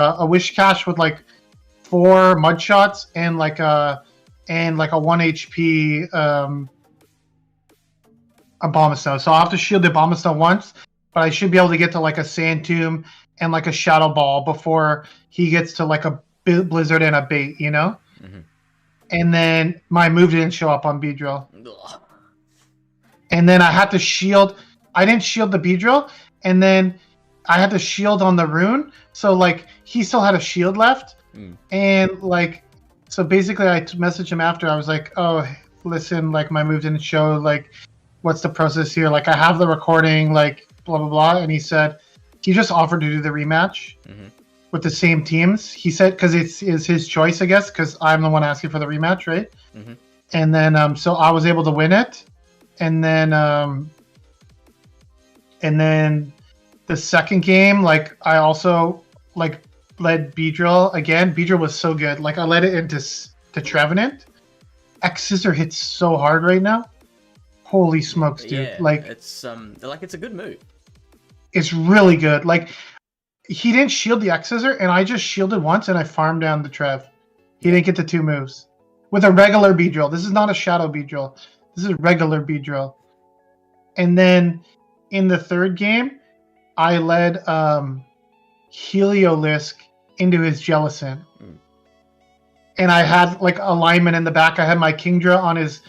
a wish cache with like 4 mud shots and like a 1 HP Abomasnow. So I'll have to shield the Abomasnow once, but I should be able to get to like a Sand Tomb and like a Shadow Ball before he gets to like a Blizzard and a Bait, you know? Mm-hmm. And then my move didn't show up on Beedrill. And then I had to shield. I didn't shield the Beedrill, and then I had to shield on the Rune. So like he still had a shield left, and like so basically I messaged him after. I was like, oh, listen, like my move didn't show. Like, what's the process here? Like I have the recording. Like blah blah blah. And he said he just offered to do the rematch with the same teams. He said because it's his choice, I guess, because I'm the one asking for the rematch, right? And then so I was able to win it. And then the second game, like I also like led Beedrill again. Beedrill was so good. Like I led it into Trevenant. X Scissor hits so hard right now. Holy smokes, dude! Yeah, like it's a good move. It's really good. Like he didn't shield the X Scissor, and I just shielded once, and I farmed down the Trev. He didn't get the 2 moves with a regular Beedrill. This is not a Shadow Beedrill. This is regular Beedrill. And then in the third game, I led Heliolisk into his Jellicent. And I had like alignment in the back. I had my Kingdra on his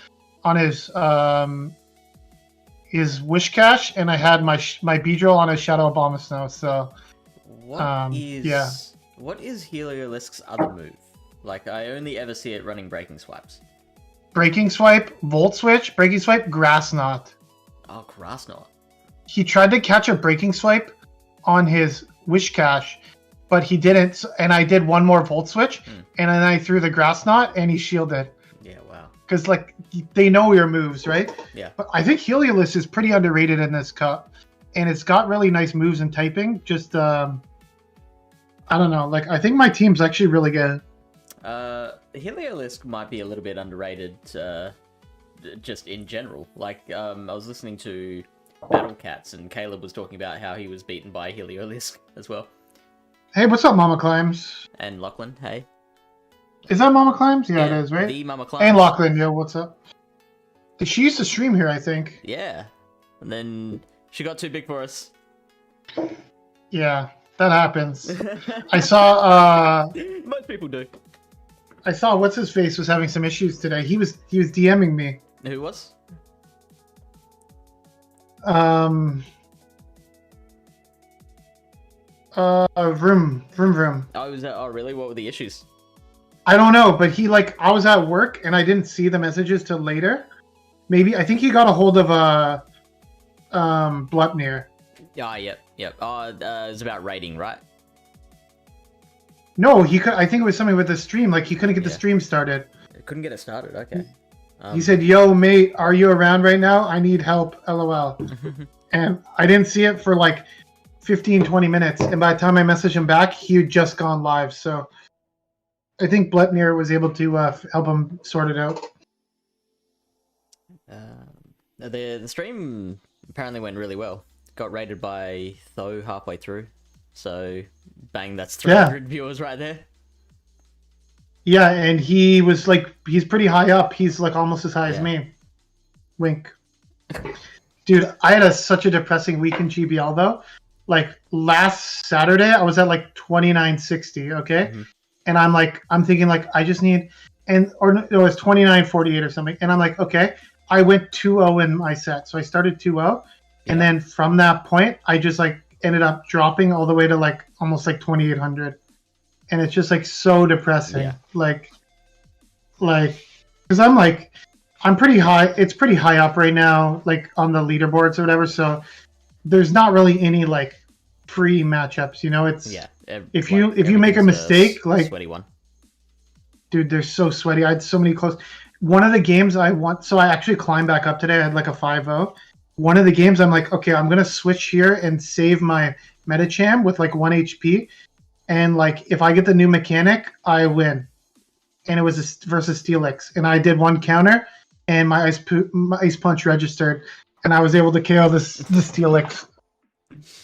Wish Cache, and I had my Beedrill on his Shadow Abomasnow. So what is Heliolisk's other move? Like I only ever see it running Breaking Swipes. Breaking Swipe, Volt Switch, Breaking Swipe, Grass Knot. Oh, Grass Knot. He tried to catch a Breaking Swipe on his Wish Cache, but he didn't. And I did one more Volt Switch, and then I threw the Grass Knot, and he shielded. Yeah, wow. Because like they know your moves, right? Yeah. But I think Heliolisk is pretty underrated in this cup, and it's got really nice moves and typing. Just I don't know. Like I think my team's actually really good. Heliolisk might be a little bit underrated, just in general. Like, I was listening to Battle Cats, and Caleb was talking about how he was beaten by Heliolisk as well. Hey, what's up, Mama Climbs? And Lachlan, hey. Is that Mama Climbs? Yeah, it is, right? The Mama Climbs. And Lachlan, yo, what's up? She used to stream here, I think. Yeah. And then she got too big for us. Yeah, that happens. I saw, Most people do. I saw what's his face was having some issues today. He was DMing me. Who was? Vroom. Oh, really? What were the issues? I don't know, but he like I was at work and I didn't see the messages till later. Maybe I think he got a hold of Blepnir. Ah, yep. Oh, it's about rating, right? No, he could. I think it was something with the stream. Like he couldn't get the stream started. Couldn't get it started. Okay. He said, "Yo, mate, are you around right now? I need help. LOL." And I didn't see it for like 15, 20 minutes. And by the time I messaged him back, he had just gone live. So I think Blepnir was able to help him sort it out. The stream apparently went really well. Got rated by Tho halfway through. So, bang, that's 300 viewers right there. Yeah, and he was like, he's pretty high up. He's like almost as high as me. Wink. Dude, I had such a depressing week in GBL though. Like last Saturday, I was at like 2960, okay? And I'm thinking like, I just need, or it was 2948 or something. And I'm like, okay, I went 2-0 in my set. So I started 2-0. And then from that point, I just like ended up dropping all the way to like almost like 2800. And it's just like so depressing. Like, because I'm pretty high. It's pretty high up right now, like on the leaderboards or whatever. So there's not really any like pre matchups, you know. It's if you make a mistake, like sweaty one. Dude, they're so sweaty. I had so many close. One of the games I won, so I actually climbed back up today. I had like a 5-0. One of the games, I'm like, okay, I'm gonna switch here and save my Metacham with like 1 HP, and like if I get the new mechanic, I win. And it was versus Steelix, and I did one counter, and my ice punch registered, and I was able to KO the Steelix.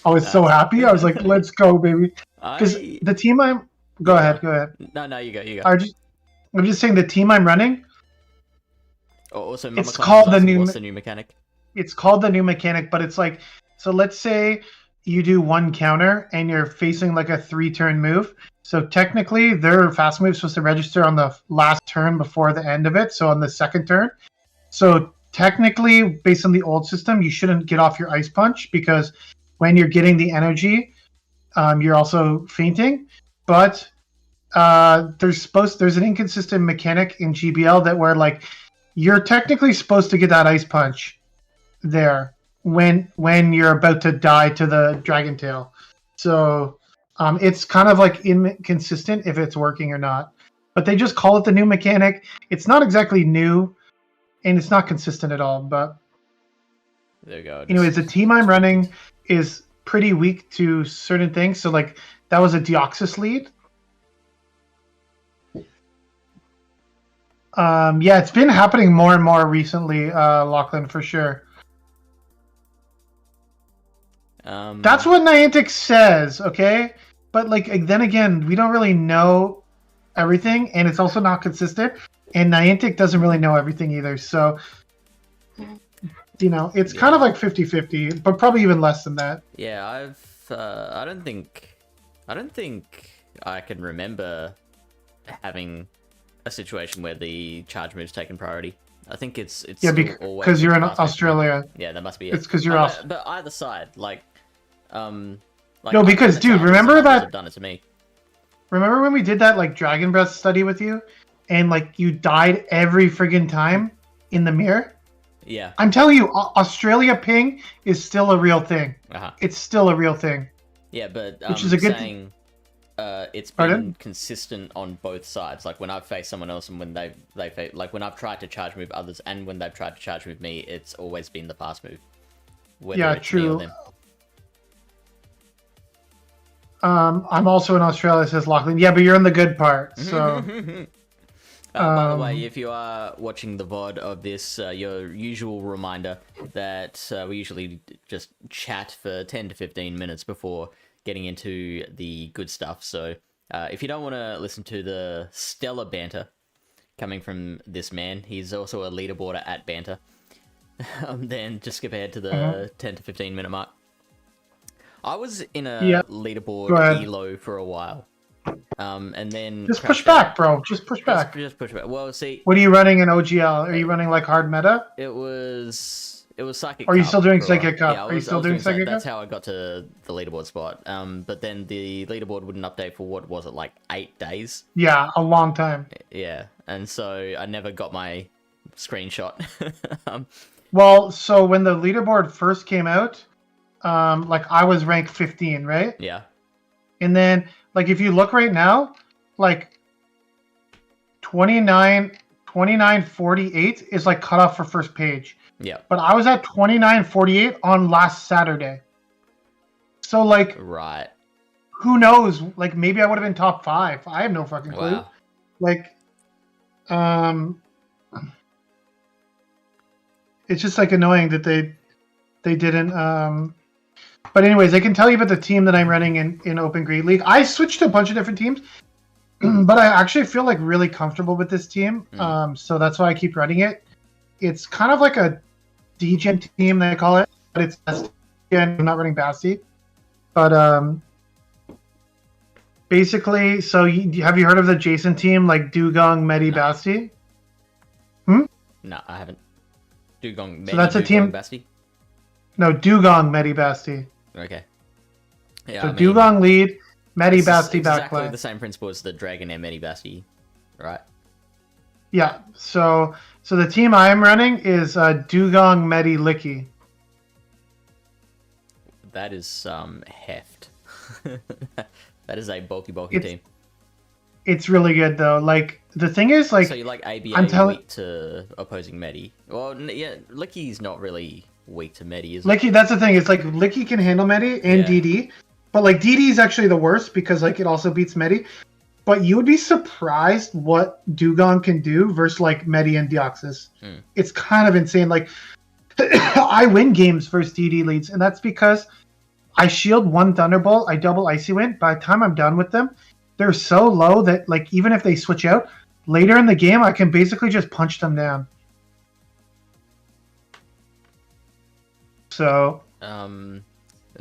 I was so happy. I was like, let's go, baby. Because the team I'm... Go ahead. No, you go. I'm just saying the team I'm running... Also, it's called the new... What's the new mechanic? It's called the new mechanic, but it's like... So let's say you do one counter and you're facing like a 3-turn move. So technically, their fast move is supposed to register on the last turn before the end of it, so on the second turn. So technically, based on the old system, you shouldn't get off your Ice Punch because when you're getting the energy, you're also fainting. But there's an inconsistent mechanic in GBL that where like you're technically supposed to get that Ice Punch there when you're about to die to the Dragon Tail. So it's kind of like inconsistent if it's working or not. But they just call it the new mechanic. It's not exactly new, and it's not consistent at all. But there you go. Anyways, the team I'm running is pretty weak to certain things. So like that was a Deoxys lead. Yeah, it's been happening more and more recently, Lachlan, for sure. That's what Niantic says, okay? But like then again, we don't really know everything, and it's also not consistent. And Niantic doesn't really know everything either, so it's kind of like 50-50, but probably even less than that. Yeah, I don't think I can remember having a situation where the charge move's taken priority. I think it's because you're in Australia. Yeah, that must be it. It's because you're off. But either side, no, because dude, remember that have done it to me. Remember when we did that like Dragon Breath study with you, and like you died every friggin' time in the mirror? Yeah. I'm telling you, Australia ping is still a real thing. Uh-huh. It's still a real thing. Yeah, but which is a good saying it's been consistent on both sides. Like when I've faced someone else and when they like when I've tried to charge move others and when they've tried to charge move me, it's always been the fast move. Yeah, true. I'm also in Australia, says Lachlan. Yeah, but you're in the good part, so... By the way, if you are watching the VOD of this, your usual reminder that we usually just chat for 10 to 15 minutes before getting into the good stuff. So if you don't want to listen to the stellar banter coming from this man, he's also a leaderboarder at banter, then just skip ahead to the 10 to 15 minute mark. I was in a leaderboard elo for a while. And then just push back, bro. Just push back. Just push back. Well, see. What are you running in OGL? Are you running like hard meta? It was Psychic. Or are you still doing Psychic Cup? Yeah, are you still doing Psychic Cup? That's how I got to the leaderboard spot. But then the leaderboard wouldn't update for what was it, like 8 days? Yeah, a long time. Yeah, and so I never got my screenshot. Well, so when the leaderboard first came out, like I was ranked 15, right? Yeah. And then, like, if you look right now, like 29:48 is like cut off for first page. Yeah. But I was at 29:48 on last Saturday. So like, right. Who knows? Like maybe I would have been top 5. I have no fucking clue. Wow. Like, it's just like annoying that they didn't. But anyways, I can tell you about the team that I'm running in Open Greed League. I switched to a bunch of different teams, but I actually feel like really comfortable with this team. So that's why I keep running it. It's kind of like a degen team, they call it, but it's again, I'm not running Basti. But basically, so have you heard of the Jason team, like Dugong, Medi, Basti? No, I haven't. Dugong, Medi, so that's a team. Basti? No, Dugong, Medi, Basti. Okay. Yeah, so Dugong lead, Medi, Basti backline. Exactly the same principle as the Dragonair Medi Basti, right? Yeah. So the team I'm running is Dugong, Medi, Licky. That is heft. That is a bulky team. It's really good though. Like the thing is, like, so you like ABA weak to opposing Medi? Well, yeah, Licky's not really weak to Medi, is it? Licky, that's the thing. It's like Licky can handle Medi and DD, but like DD is actually the worst because like it also beats Medi. But you would be surprised what Dugong can do versus like Medi and Deoxys. It's kind of insane. Like I win games versus DD leads, and that's because I shield one Thunderbolt, I double Icy Wind. By the time I'm done with them, they're so low that like even if they switch out later in the game, I can basically just punch them down. So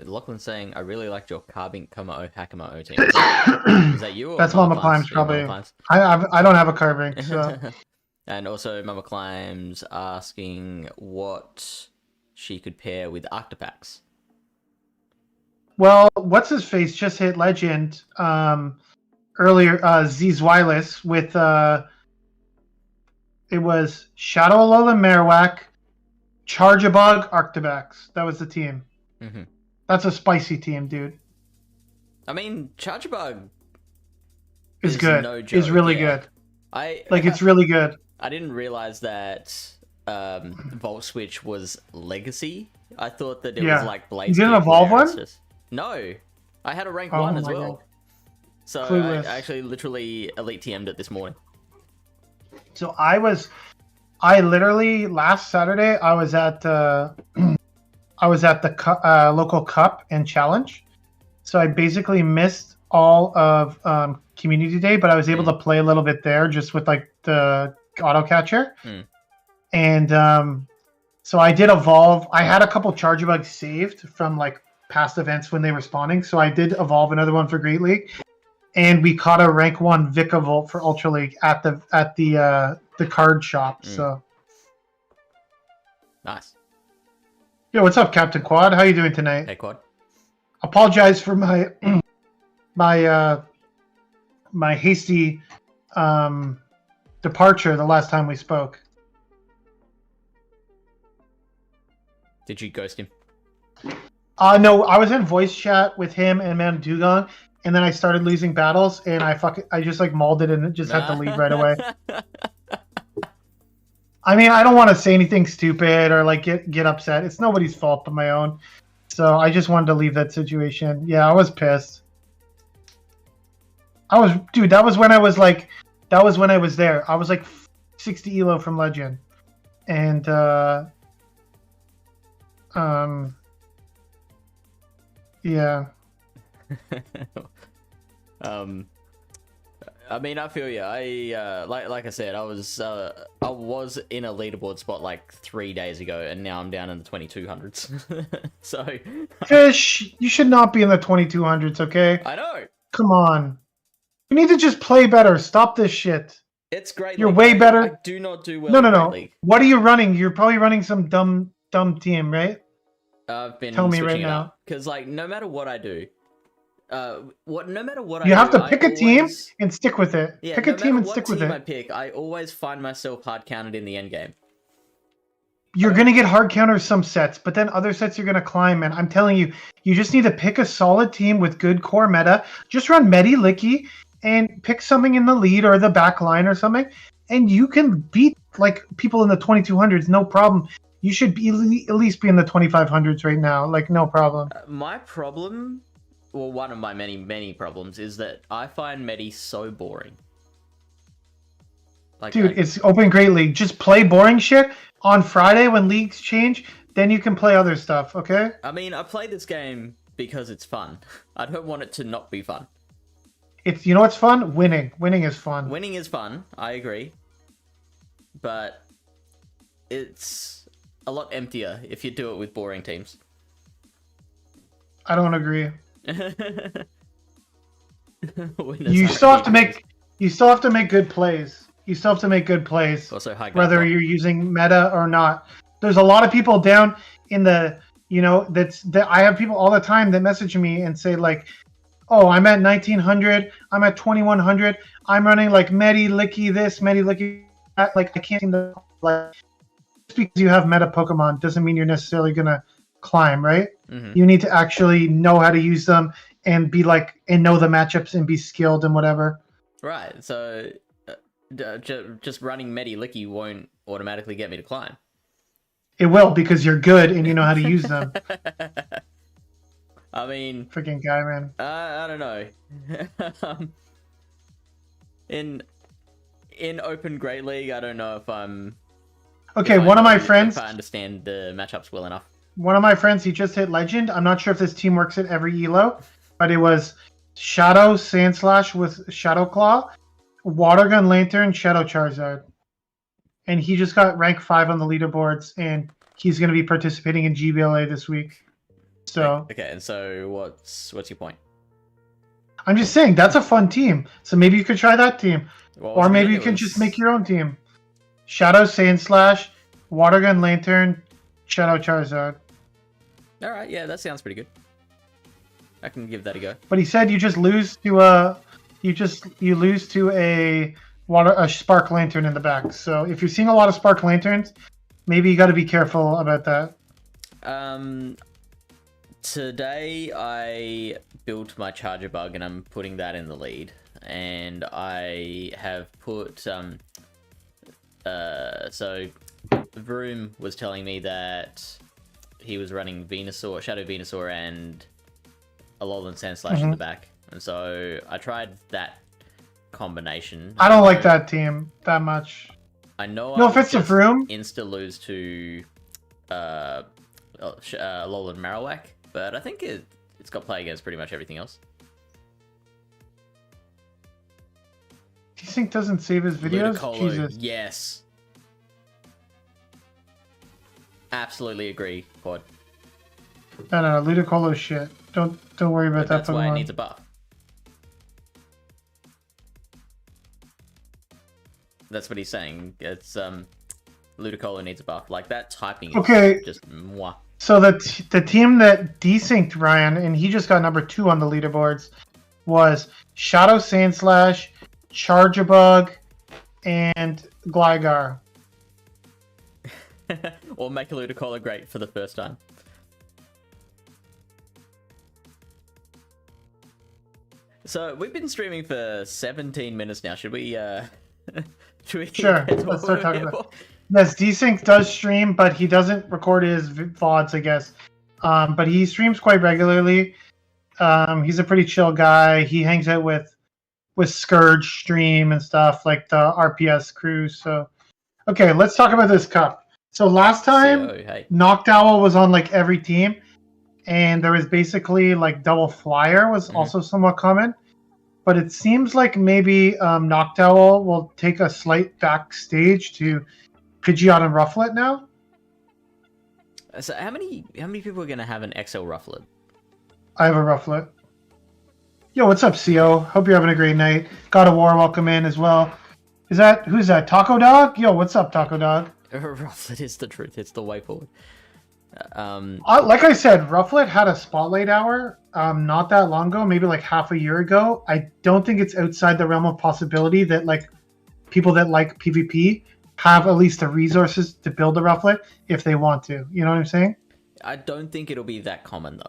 Lachlan's saying, I really liked your Carbink Como Hakamo team. Is that you? Or that's Mama Climbs, probably. I don't have a Carbink, so. And also, Mama Climbs asking what she could pair with Octopax. Well, what's his face just hit Legend earlier, Zwilus with it was Shadow Alolan Marowak, Charjabug, Arctibax. That was the team. Mm-hmm. That's a spicy team, dude. I mean, Charjabug is good. No joke, is really good. It's really good. I didn't realize that Volt Switch was Legacy. I thought that it was like Blaze. You didn't evolve one? No, I had a rank 1 as well. God. So I actually literally Elite TM'd it this morning. So I literally last Saturday I was at the local cup and challenge. So I basically missed all of community day, but I was able to play a little bit there just with like the auto catcher. And so I did evolve. I had a couple Charjabug saved from like past events when they were spawning, so I did evolve another one for Great League, and we caught a rank 1 Vikavolt for Ultra League at the card shop. So nice. Yo, what's up, Captain Quad? How you doing tonight? Hey, Quad. Apologize for my my hasty departure the last time we spoke. Did you ghost him? No, I was in voice chat with him and Man Dugong, and then I started losing battles, and I just like mauled it and just had to leave right away. I mean, I don't want to say anything stupid or like get upset. It's nobody's fault but my own. So I just wanted to leave that situation. Yeah, I was pissed. Dude, that was when I was there. I was like 60 elo from Legend. And yeah. I mean, I feel you. Like I said, I was in a leaderboard spot like 3 days ago, and now I'm down in the 2200s. So, Fish, you should not be in the 2200s, okay? I know. Come on, you need to just play better. Stop this shit. It's great. You're way better. I do not do well. No. What are you running? You're probably running some dumb team, right? I've been Tell me switching right now. Because like no matter what I do, you have to pick a team and stick with it. Yeah, pick a team and stick with it. I pick, I always find myself hard counted in the end game. You're gonna get hard counters some sets, but then other sets you're gonna climb. And I'm telling you, you just need to pick a solid team with good core meta. Just run Medi Licky and pick something in the lead or the back line or something, and you can beat like people in the 2200s, no problem. You should be at least be in the 2500s right now, like no problem. My problem, well, one of my many problems is that I find Medi so boring. Like, dude, it's open Great League. Just play boring shit on Friday when leagues change. Then you can play other stuff. Okay. I mean, I play this game because it's fun. I don't want it to not be fun. You know what's fun? Winning. Winning is fun. Winning is fun. I agree. But it's a lot emptier if you do it with boring teams. I don't agree. You still have to make good plays. You still have to make good plays. Also, whether you're using meta or not. There's a lot of people down in the, I have people all the time that message me and say like, oh, I'm at 1900, I'm at 2100, I'm running like Medi Licky this, Medi Licky that. Like I can't seem to like. Just because you have meta Pokemon doesn't mean you're necessarily gonna climb, right? Mm-hmm. You need to actually know how to use them and be like and know the matchups and be skilled and whatever. Right. So just running Medi Licky won't automatically get me to climb. It will because you're good and you know how to use them. I mean, freaking guy, man. I don't know. In Open Great League, I don't know if I'm. Okay, one of my friends. If I understand the matchups well enough. one of my friends, he just hit Legend. I'm not sure if this team works at every elo, but it was Shadow Sandslash with Shadow Claw, Water Gun Lantern, Shadow Charizard. And he just got rank 5 on the leaderboards, and he's going to be participating in GBLA this week. So okay, and so what's your point? I'm just saying that's a fun team. So maybe you could try that team, or maybe you can just make your own team. Shadow Sandslash, Water Gun Lantern, Shadow Charizard. All right, yeah, that sounds pretty good. I can give that a go. But he said you just lose to a a Spark Lantern in the back. So if you're seeing a lot of Spark Lanterns, maybe you got to be careful about that. Today I built my Charger Bug and I'm putting that in the lead. And I have put so Vroom was telling me that he was running Venusaur, Shadow Venusaur, and Alolan Sandslash in the back. And so I tried that combination. I don't like that team that much. I know. No offense to Vroom. Insta lose to Alolan Marowak, but I think it's got play against pretty much everything else. Desync doesn't save his videos? Ludicolo, Jesus. yes. Absolutely agree, Quad. No, Ludicolo shit. Don't worry about that. That's why it needs a buff. That's what he's saying. It's Ludicolo needs a buff. Like that typing is just mwah. So the team that desynced Ryan, and he just got number 2 on the leaderboards, was Shadow Sandslash, Charjabug, and Gligar. Or make a Ludicolo great for the first time. So we've been streaming for 17 minutes now. Should we Sure, let's start talking about it. Yes, Desync does stream, but he doesn't record his VODs, I guess. But he streams quite regularly. He's a pretty chill guy. He hangs out with Scourge stream and stuff, like the RPS crew. So, okay, let's talk about this cup. So last time, Noctowl was on like every team, and there was basically like double flyer was also somewhat common. But it seems like maybe Noctowl will take a slight backstage to Pidgeot and Rufflet now. So how many people are gonna have an XL Rufflet? I have a Rufflet. Yo, what's up, CO? Hope you're having a great night. God of War, welcome in as well. Who's that? Taco Dog? Yo, what's up, Taco Dog? Rufflet is the truth. It's the way forward. Like I said, Rufflet had a spotlight hour not that long ago, maybe like half a year ago. I don't think it's outside the realm of possibility that like people that like PvP have at least the resources to build a Rufflet if they want to. You know what I'm saying? I don't think it'll be that common though.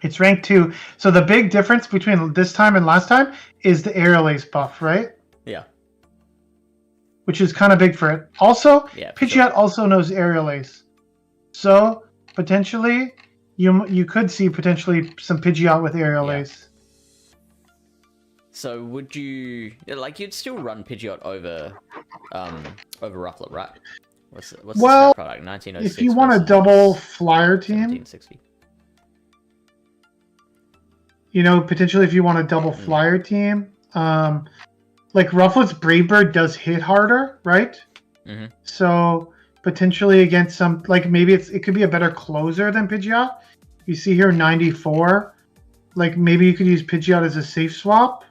It's rank 2. So the big difference between this time and last time is the Aerial Ace buff, right? Yeah. Which is kind of big for it. Also, yeah, Pidgeot also knows Aerial Ace. So, potentially, you could see potentially some Pidgeot with Aerial Ace. So, would you... Like, you'd still run Pidgeot over Rufflet, right? What's the stat product? 1906 if you want a double flyer team... 1760. You know, potentially if you want a double flyer team... like, Rufflet's Brave Bird does hit harder, right? Mm-hmm. So... potentially against some, like maybe it could be a better closer than Pidgeot. You see here 94. Like maybe you could use Pidgeot as a safe swap.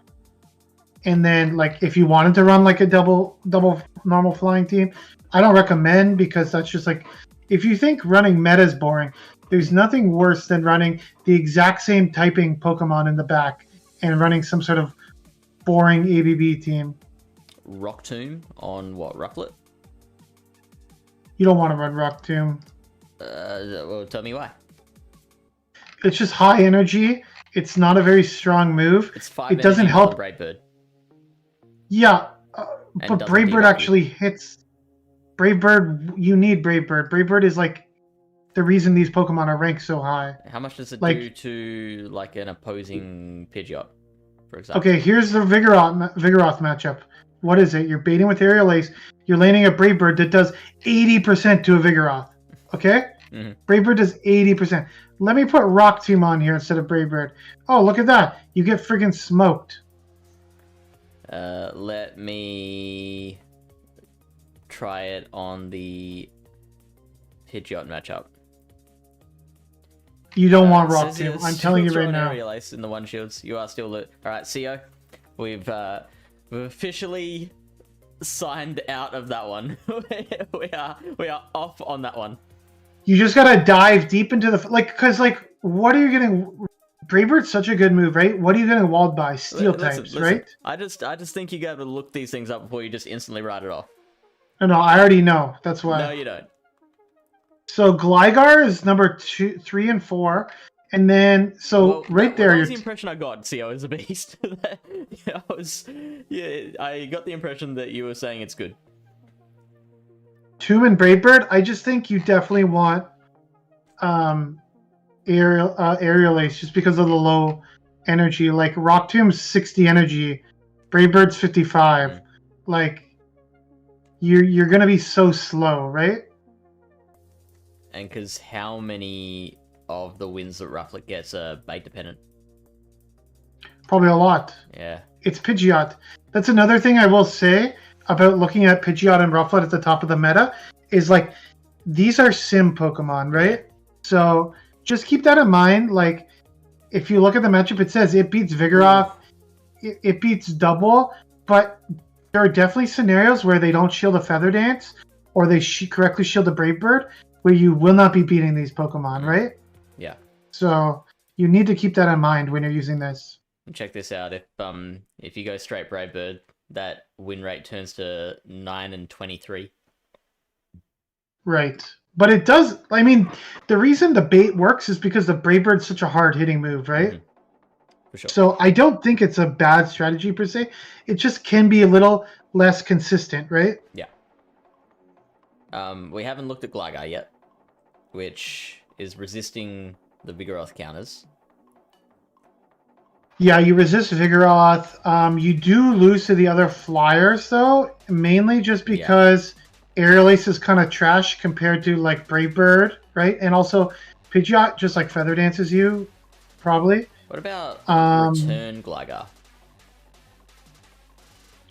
And then like if you wanted to run like a double normal flying team, I don't recommend because that's just like, if you think running meta is boring, there's nothing worse than running the exact same typing Pokemon in the back and running some sort of boring ABB team. Rock Tomb on what, Rufflet? You don't want to run Rock Tomb. Well, tell me why. It's just high energy. It's not a very strong move. It's 5 it doesn't help. Brave Bird. Yeah, but Brave Bird actually hits. Brave Bird, you need Brave Bird. Brave Bird is like the reason these Pokemon are ranked so high. How much does it do to like an opposing Pidgeot, for example? Okay, here's the Vigoroth matchup. What is it? You're baiting with Aerial Ace. You're landing a Brave Bird that does 80% to a Vigoroth. Okay? Brave Bird does 80%. Let me put Rock Tomb on here instead of Brave Bird. Oh, look at that. You get friggin' smoked. Let me try it on the Pidgeot matchup. You don't want Rock Tomb. I'm telling you right now. Aerial Ace in the one shields. You are still lit. All right, CO. We've officially signed out of that one. we are off on that one. You just gotta dive deep into the because what are you getting? Brave Bird's such a good move, right? What are you getting walled by? Steel types, right? I just think you gotta look these things up before you just instantly write it off. No, I already know. That's why. No, you don't. So Gligar is number 2, 3, and 4, and then right there. That was the impression I got. CO is a beast. I got the impression that you were saying it's good. Tomb and Brave Bird. I just think you definitely want Aerial Ace just because of the low energy. Like Rock Tomb's 60 energy, Brave Bird's 55. Like you're gonna be so slow, right? And because how many of the wins that Rufflet gets are bait dependent? Probably a lot. Yeah. It's Pidgeot. That's another thing I will say about looking at Pidgeot and Rufflet at the top of the meta is like these are sim Pokemon, right? So just keep that in mind. Like if you look at the matchup, it says it beats Vigoroth, it beats Double, but there are definitely scenarios where they don't shield a Feather Dance or they correctly shield a Brave Bird where you will not be beating these Pokemon, right? Yeah. So you need to keep that in mind when you're using this. Check this out. If you go straight Brave Bird, that win rate turns to 9 and 23. Right. But it does, I mean, the reason the bait works is because the Brave Bird's such a hard hitting move, right? Mm-hmm. For sure. So I don't think it's a bad strategy per se. It just can be a little less consistent, right? Yeah. We haven't looked at Gligar yet, which is resisting the Vigoroth counters. Yeah, you resist Vigoroth. You do lose to the other flyers, though, mainly just because Aerial Ace is kind of trash compared to, like, Brave Bird, right? And also, Pidgeot just, like, Feather Dances you, probably. What about Return Gligar?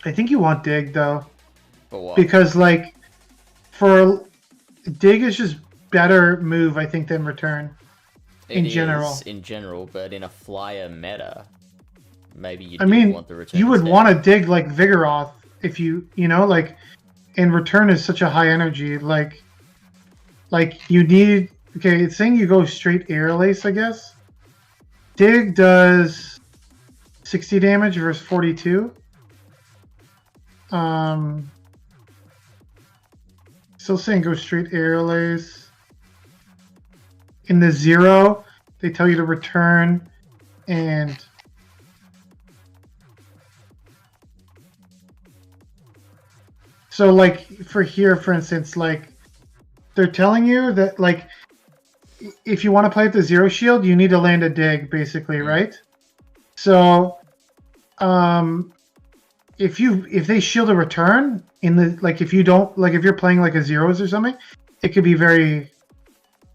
I think you want Dig, though. For what? Because, like, for Dig is just better move, I think, than Return. In general, but in a flyer meta, maybe you want the Return. You would instead. want to Dig like Vigoroth if you know, like, and Return is such a high energy, like you need. Okay, it's saying you go straight Aerial Ace, I guess. Dig does 60 damage versus 42. Still saying go straight Aerial Ace. In the 0, they tell you to return and so like for here, for instance, like they're telling you that like if you want to play at the 0 shield, you need to land a Dig, basically, right? So if they shield a return in the like if you don't like if you're playing like a zeros or something, it could be very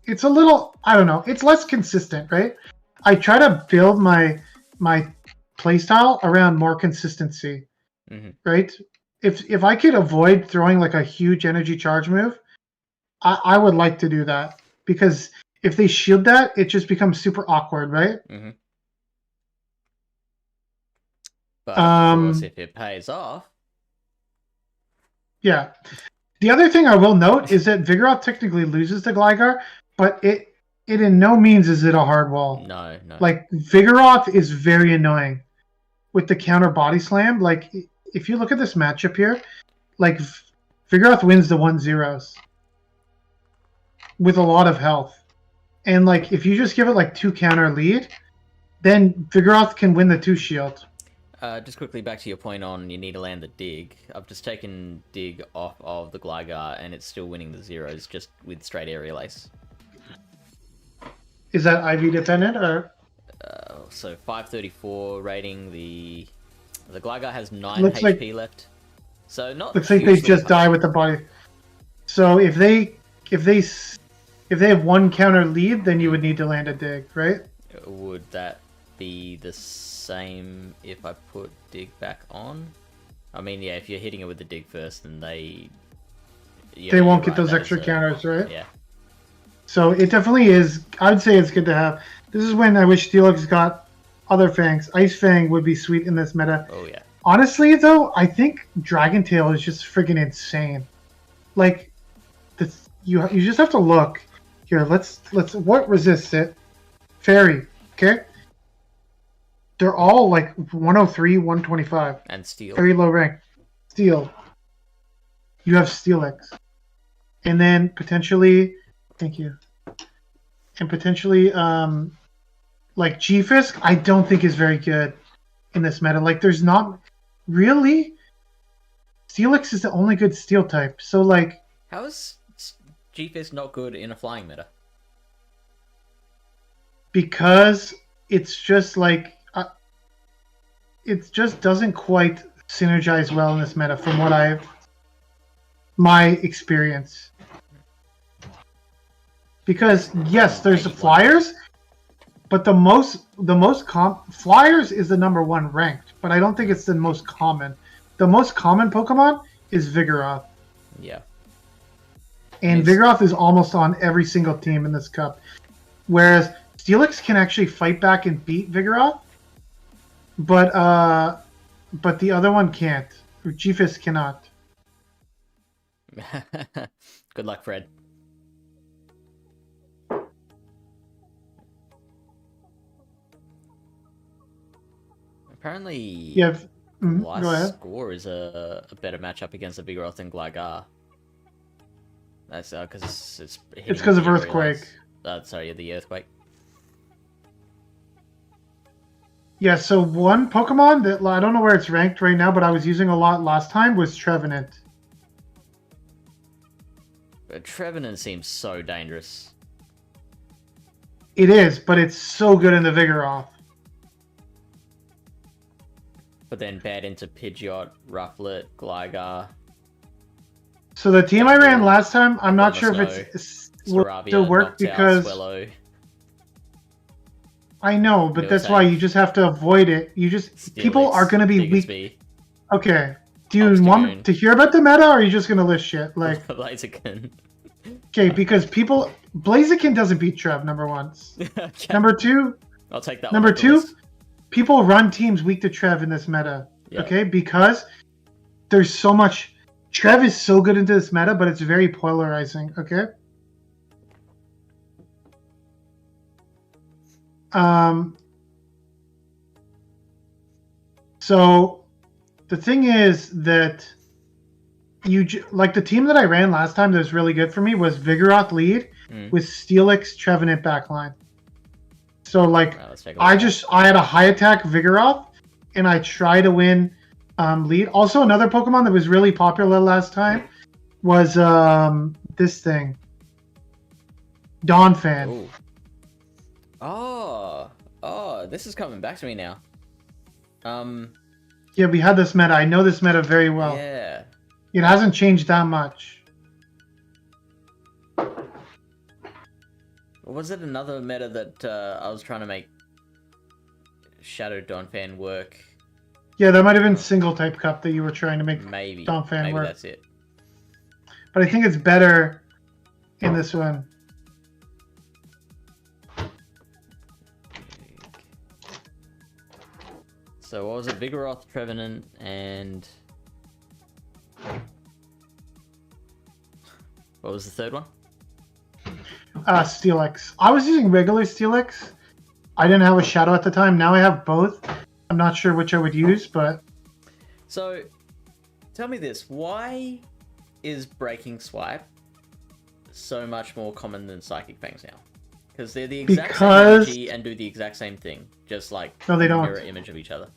it's a little, I don't know, it's less consistent, right? I try to build my playstyle around more consistency, right? If I could avoid throwing like a huge energy charge move, I would like to do that because if they shield that, it just becomes super awkward, right? But of course, if it pays off. Yeah. The other thing I will note is that Vigoroth technically loses to Gligar, but it in no means is it a hard wall. No. Like Vigoroth is very annoying with the counter body slam. Like if you look at this matchup here, like Vigoroth wins the 1-0s with a lot of health. And like if you just give it like 2 counter lead, then Vigoroth can win the 2 shield. Just quickly back to your point on you need to land the Dig. I've just taken Dig off of the Gligar and it's still winning the 0s just with straight Aerial Ace. Is that IV dependent or? So 534 rating. The Gligar has 9 looks HP left. So not. Looks like they just die with the body. So if If they have 1 counter lead, then you would need to land a dig, right? Would that be the same if I put dig back on? I mean, yeah, if you're hitting it with the dig first, then they won't get those extra counters, right? Yeah. So it definitely is. I'd say it's good to have. This is when I wish Steelix got other fangs. Ice Fang would be sweet in this meta. Oh yeah. Honestly, though, I think Dragon Tail is just freaking insane. Like, you just have to look here. Let's what resists it? Fairy. Okay. They're all like 103, 125. And steel. Very low rank. Steel. You have Steelix. And then potentially, thank you. And potentially, like G-Fisk, I don't think is very good in this meta. Like, there's not really. Steelix is the only good steel type. So, like, how is G-Fisk not good in a flying meta? Because it's just like it just doesn't quite synergize well in this meta from what my experience. Because yes, there's the flyers, but the most flyers is the #1 ranked, but I don't think it's the most common. The most common Pokemon is Vigoroth. Yeah. And Vigoroth is almost on every single team in this cup. Whereas Steelix can actually fight back and beat Vigoroth, but the other one can't. G-Fisk cannot. Good luck, Fred. Apparently, Last Score is a better matchup against the Vigoroth than Gligar. That's because it's because of Earthquake. Sorry, the Earthquake. Yeah, so one Pokemon that I don't know where it's ranked right now, but I was using a lot last time was Trevenant. But Trevenant seems so dangerous. It is, but it's so good in the Vigoroth. But then bad into Pidgeot, Rufflet, Gligar. So the team I ran last time, I'm not sure if it's will still work because Swellow. I know, but that's why you just have to avoid it. People are going to be weak. Okay. Do you want to hear about the meta, or are you just going to list shit? Like Blaziken. Okay, because Blaziken doesn't beat Trev, #1. Okay. #2. I'll take that. #2. People run teams weak to Trev in this meta. Yep. Okay, because there's so much. Trev is so good into this meta, but it's very polarizing. Okay. So the thing is that like the team that I ran last time that was really good for me was Vigoroth lead with Steelix Trevenant backline. So like I had a high attack Vigoroth and I try to win lead. Also another Pokemon that was really popular last time was this thing. Donphan. Ooh. Oh, this is coming back to me now. Yeah, we had this meta. I know this meta very well. Yeah. It hasn't changed that much. Was it another meta that I was trying to make Shadow Donphan work? Yeah, that might have been single type cup that you were trying to make Donphan work. Maybe that's it. But I think it's better in this one. So what was it? Vigoroth, Trevenant, and what was the third one? Steelix. I was using regular Steelix. I didn't have a Shadow at the time. Now I have both. I'm not sure which I would use, but... So, tell me this. Why is Breaking Swipe so much more common than Psychic Fangs now? Because they're the exact same energy and do the exact same thing. Just like no, they don't. Mirror image of each other.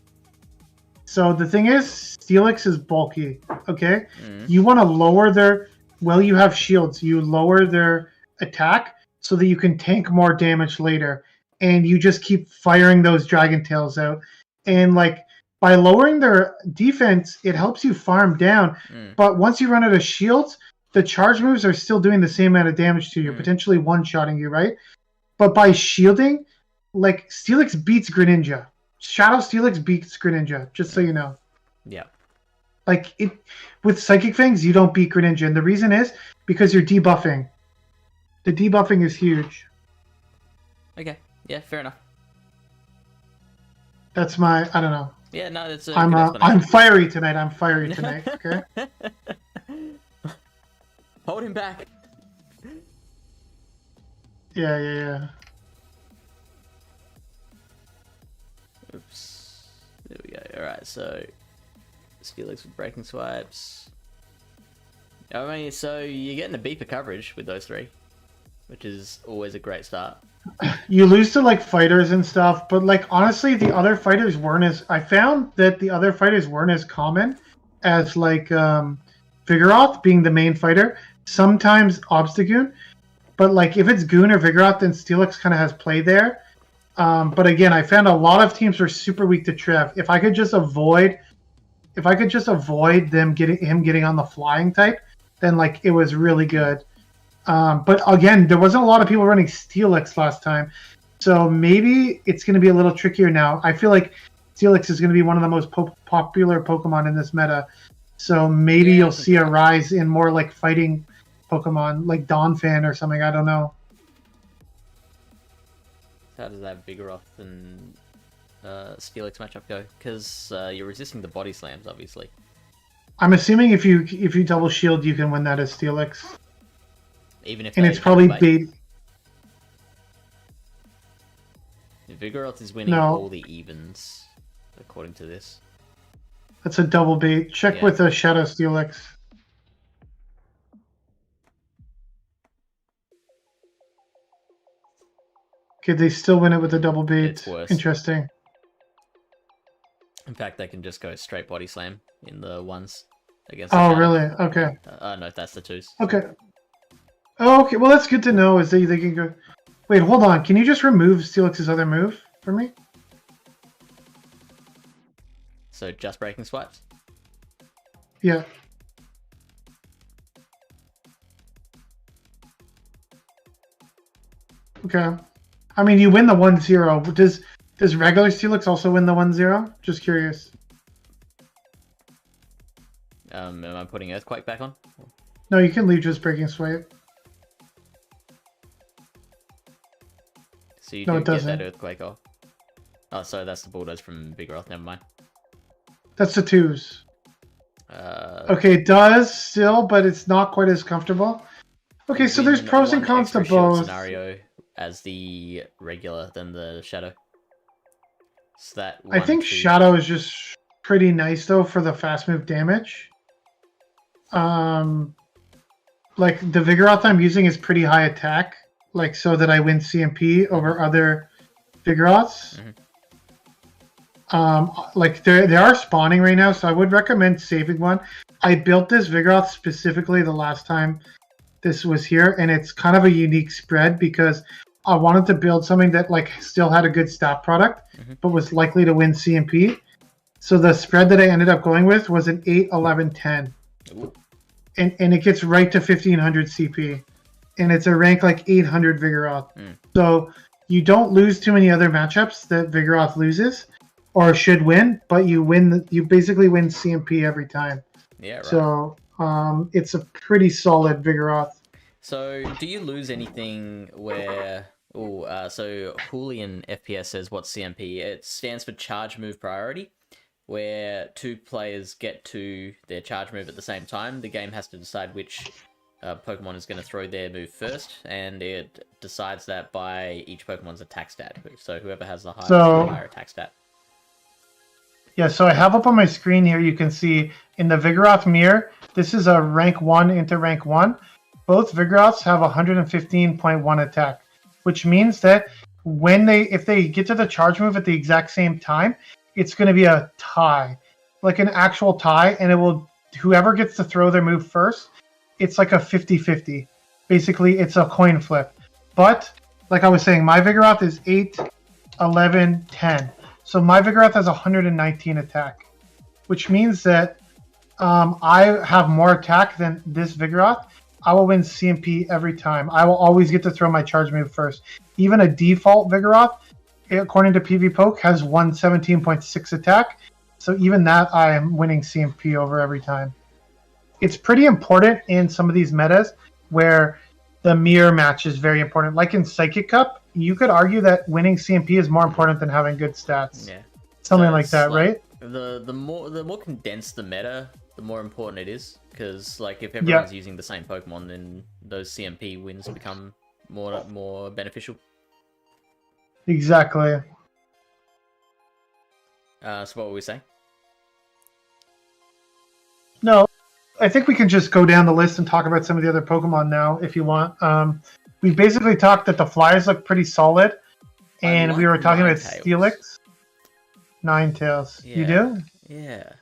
So the thing is, Steelix is bulky, okay? You want to lower their... Well, you have shields. You lower their attack so that you can tank more damage later. And you just keep firing those Dragon Tails out. And, like, by lowering their defense, it helps you farm down. But once you run out of shields, the charge moves are still doing the same amount of damage to you, potentially one-shotting you, right? But by shielding, like, Steelix beats Greninja. Shadow Steelix beats Greninja, just so you know. Yeah. Like, with Psychic Fangs, you don't beat Greninja. And the reason is because you're debuffing. The debuffing is huge. Okay. Yeah, fair enough. That's my, I don't know. Yeah, no, that's I'm fiery tonight. I'm fiery tonight, okay? Hold him back. Yeah. Oops. There we go. Alright, so Steelix with breaking swipes. I mean, so you're getting a beeper coverage with those three, which is always a great start. You lose to like fighters and stuff, but like honestly, the other fighters weren't as. I found that the other fighters weren't as common as like Vigoroth being the main fighter. Sometimes Obstagoon, but like if it's Goon or Vigoroth, then Steelix kind of has play there. But again, I found a lot of teams were super weak to Trev. If I could just avoid him getting on the flying type, then like it was really good. But again, there wasn't a lot of people running Steelix last time, so maybe it's going to be a little trickier now. I feel like Steelix is going to be one of the most popular Pokemon in this meta, so maybe you'll see a rise in more like fighting Pokemon, like Donphan or something. I don't know. How does that Vigoroth and Steelix matchup go? Because you're resisting the body slams, obviously. I'm assuming if you double shield, you can win that as Steelix. Even if and it's probably bait. Vigoroth is winning all the evens, according to this. That's a double bait. Check with a Shadow Steelix. Okay, they still win it with a double bait. It's worse. Interesting. In fact, they can just go straight body slam in the ones against. Oh, really? Okay. No, that's the twos. Okay. Oh, okay. Well, that's good to know. Is they can go. Wait, hold on. Can you just remove Steelix's other move for me? So just breaking swipes. Yeah. Okay. I mean, you win the 1-0. Does regular Steelix also win the 1-0? Just curious. Am I putting Earthquake back on? No, you can leave just breaking swipe. So you do get that Earthquake off. Oh, sorry, that's the Bulldoze from Vigoroth. Never mind. That's the twos. Okay, it does still, but it's not quite as comfortable. Okay, so there's pros and cons to both. Scenario as the regular than the Shadow. So that I think Shadow is just pretty nice though for the fast move damage. Like the Vigoroth I'm using is pretty high attack, like so that I win CMP over other Vigoroths. Like they are spawning right now, so I would recommend saving one. I built this Vigoroth specifically the last time this was here, and it's kind of a unique spread because I wanted to build something that like still had a good stat product, but was likely to win CMP. So the spread that I ended up going with was an 8, 11, 10. And it gets right to 1500 CP. And it's a rank like 800 Vigoroth. So you don't lose too many other matchups that Vigoroth loses or should win, but you basically win CMP every time. Yeah, right. So it's a pretty solid Vigoroth. So do you lose anything where... so Hooligan FPS says what's CMP? It stands for Charge Move Priority, where two players get to their charge move at the same time. The game has to decide which Pokemon is going to throw their move first, and it decides that by each Pokemon's attack stat. So whoever has the higher attack stat. Yeah, so I have up on my screen here, you can see in the Vigoroth mirror, this is a rank 1 into rank 1. Both Vigoroths have 115.1 attack, which means that if they get to the charge move at the exact same time, it's going to be a tie, like an actual tie, and whoever gets to throw their move first, it's like a 50-50. Basically, it's a coin flip. But, like I was saying, my Vigoroth is 8, 11, 10. So my Vigoroth has 119 attack, which means that I have more attack than this Vigoroth, I will win CMP every time. I will always get to throw my charge move first. Even a default Vigoroth, according to PvPoke, has 117.6 attack. So even that, I am winning CMP over every time. It's pretty important in some of these metas where the mirror match is very important. Like in Psychic Cup, you could argue that winning CMP is more important than having good stats. Yeah. Something like that, right? The more condensed the meta, the more important it is. Because like if everyone's using the same Pokemon, then those CMP wins become more beneficial. Exactly. So what were we saying? No, I think we can just go down the list and talk about some of the other Pokemon now, if you want. We basically talked that the flyers look pretty solid, and we were talking about Steelix. Ninetales. Yeah. You do? Yeah.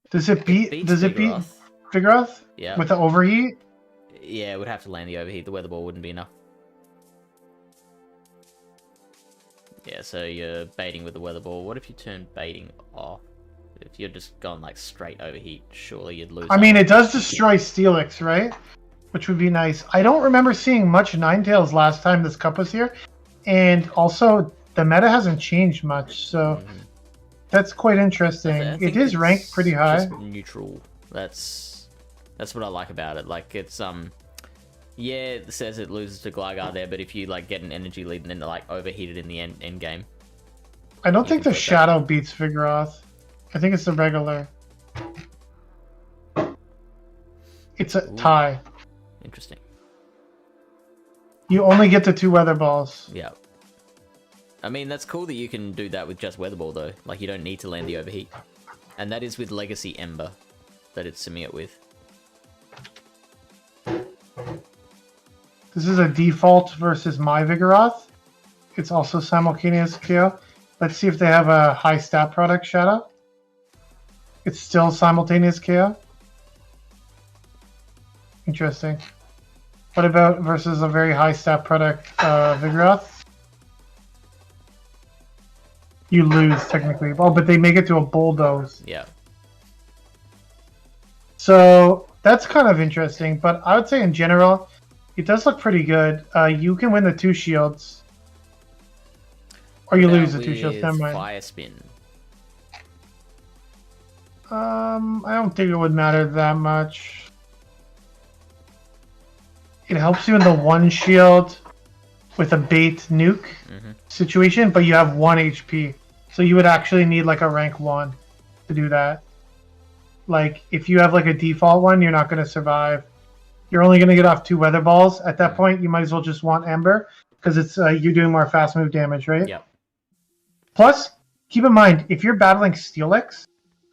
Does it beat Vigoroth? Yeah. With the overheat? Yeah, it would have to land the overheat. The weather ball wouldn't be enough. Yeah, so you're baiting with the weather ball. What if you turn baiting off? If you're just going like straight overheat, surely you'd lose. I mean, it does destroy Steelix, right? Which would be nice. I don't remember seeing much Ninetales last time this cup was here, and also the meta hasn't changed much, so that's quite interesting. It is ranked pretty high. Just neutral. That's what I like about it. Like it's yeah, it says it loses to Gligar there, but if you like get an energy lead and then like overheat it in the end game. I don't think the Shadow beats Vigoroth. I think it's the regular. It's a tie. Interesting. You only get the 2 weather balls. Yeah. I mean, that's cool that you can do that with just weather ball though. Like you don't need to land the overheat. And that is with Legacy Ember that it's simming it with. This is a default versus my Vigoroth. It's also simultaneous KO. Let's see if they have a high stat product Shadow. It's still simultaneous KO. Interesting. What about versus a very high stat product Vigoroth? You lose technically. Oh, but they make it to a bulldoze. Yeah. So that's kind of interesting, but I would say in general, it does look pretty good. You can win the 2 shields. Or you lose the 2 shields. Never mind. Fire spin. I don't think it would matter that much. It helps you in the 1 shield with a bait nuke situation, but you have 1 HP. So you would actually need like a rank 1 to do that. Like if you have like a default one, you're not going to survive. You're only going to get off 2 weather balls. At that point, you might as well just want Ember because it's you're doing more fast move damage, right? Yep. Plus, keep in mind if you're battling Steelix,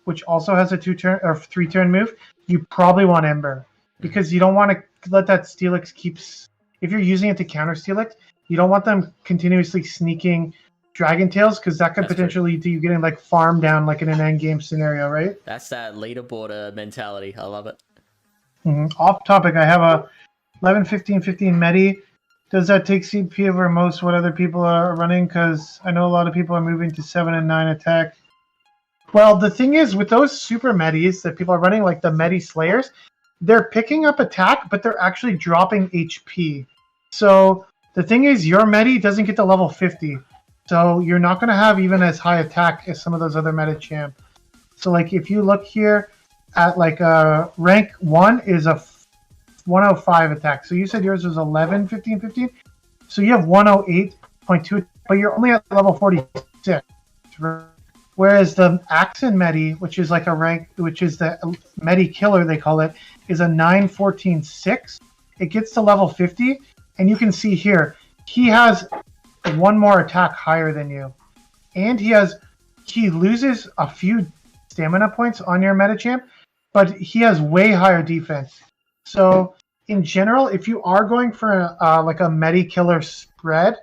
which also has a 2-turn or 3-turn move, you probably want Ember because you don't want to let that Steelix keeps. If you're using it to counter Steelix, you don't want them continuously sneaking Dragon Tails because that could potentially lead to you getting like farmed down like in an end game scenario, right? That's that leaderboard mentality. I love it. Off topic, I have a 11, 15, 15 Medi. Does that take CP over most what other people are running? Because I know a lot of people are moving to 7 and 9 attack. Well, the thing is, with those super Medis that people are running, like the Medi Slayers, they're picking up attack, but they're actually dropping HP. So the thing is, your Medi doesn't get to level 50. So you're not going to have even as high attack as some of those other meta champ. So like if you look here at like rank 1 is a 105 attack. So you said yours was 11, 15, 15. So you have 108.2, but you're only at level 46. Whereas the Axon Medi, which is like a rank, which is the Medi Killer, they call it, is a 914.6. It gets to level 50, and you can see here, he has 1 more attack higher than you. And he loses a few stamina points on your Metachamp, but he has way higher defense. So in general, if you are going for like a Medi Killer spread,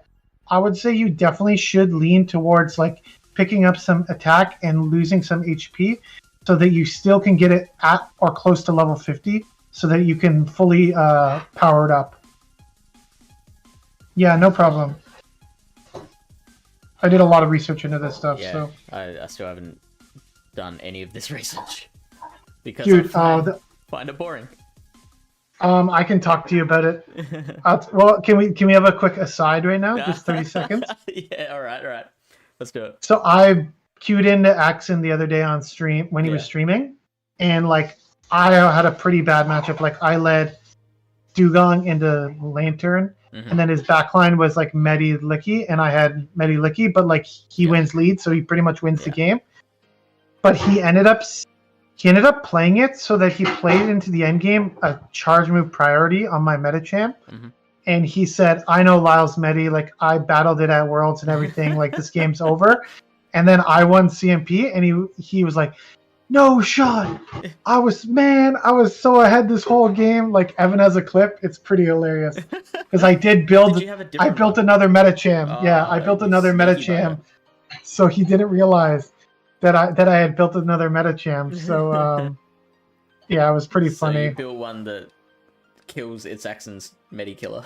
I would say you definitely should lean towards like picking up some attack and losing some HP so that you still can get it at or close to level 50 so that you can fully power it up. Yeah, no problem. I did a lot of research into this stuff. Yeah, so I still haven't done any of this research. Because dude, Find it boring. I can talk to you about it. Well, can we have a quick aside right now? Just 30 seconds. Yeah, all right. Let's do it. So I queued into Axon the other day on stream when he was streaming, and like I had a pretty bad matchup. Like I led Dugong into Lantern, and then his backline was like Medi Licky, and I had Medi Licky, but like he wins lead, so he pretty much wins the game. But he ended up playing it so that he played into the end game a charge move priority on my meta champ. And he said, I know Lyle's Medi, like I battled it at Worlds and everything, like this game's over. And then I won CMP, and he was like, no, Sean, I was so ahead this whole game. Like Evan has a clip, it's pretty hilarious. Because I built another meta champ. I built another meta champ. So he didn't realize that I had built another meta champ. So it was pretty funny. So you built one that kills its Axon's Medi killer.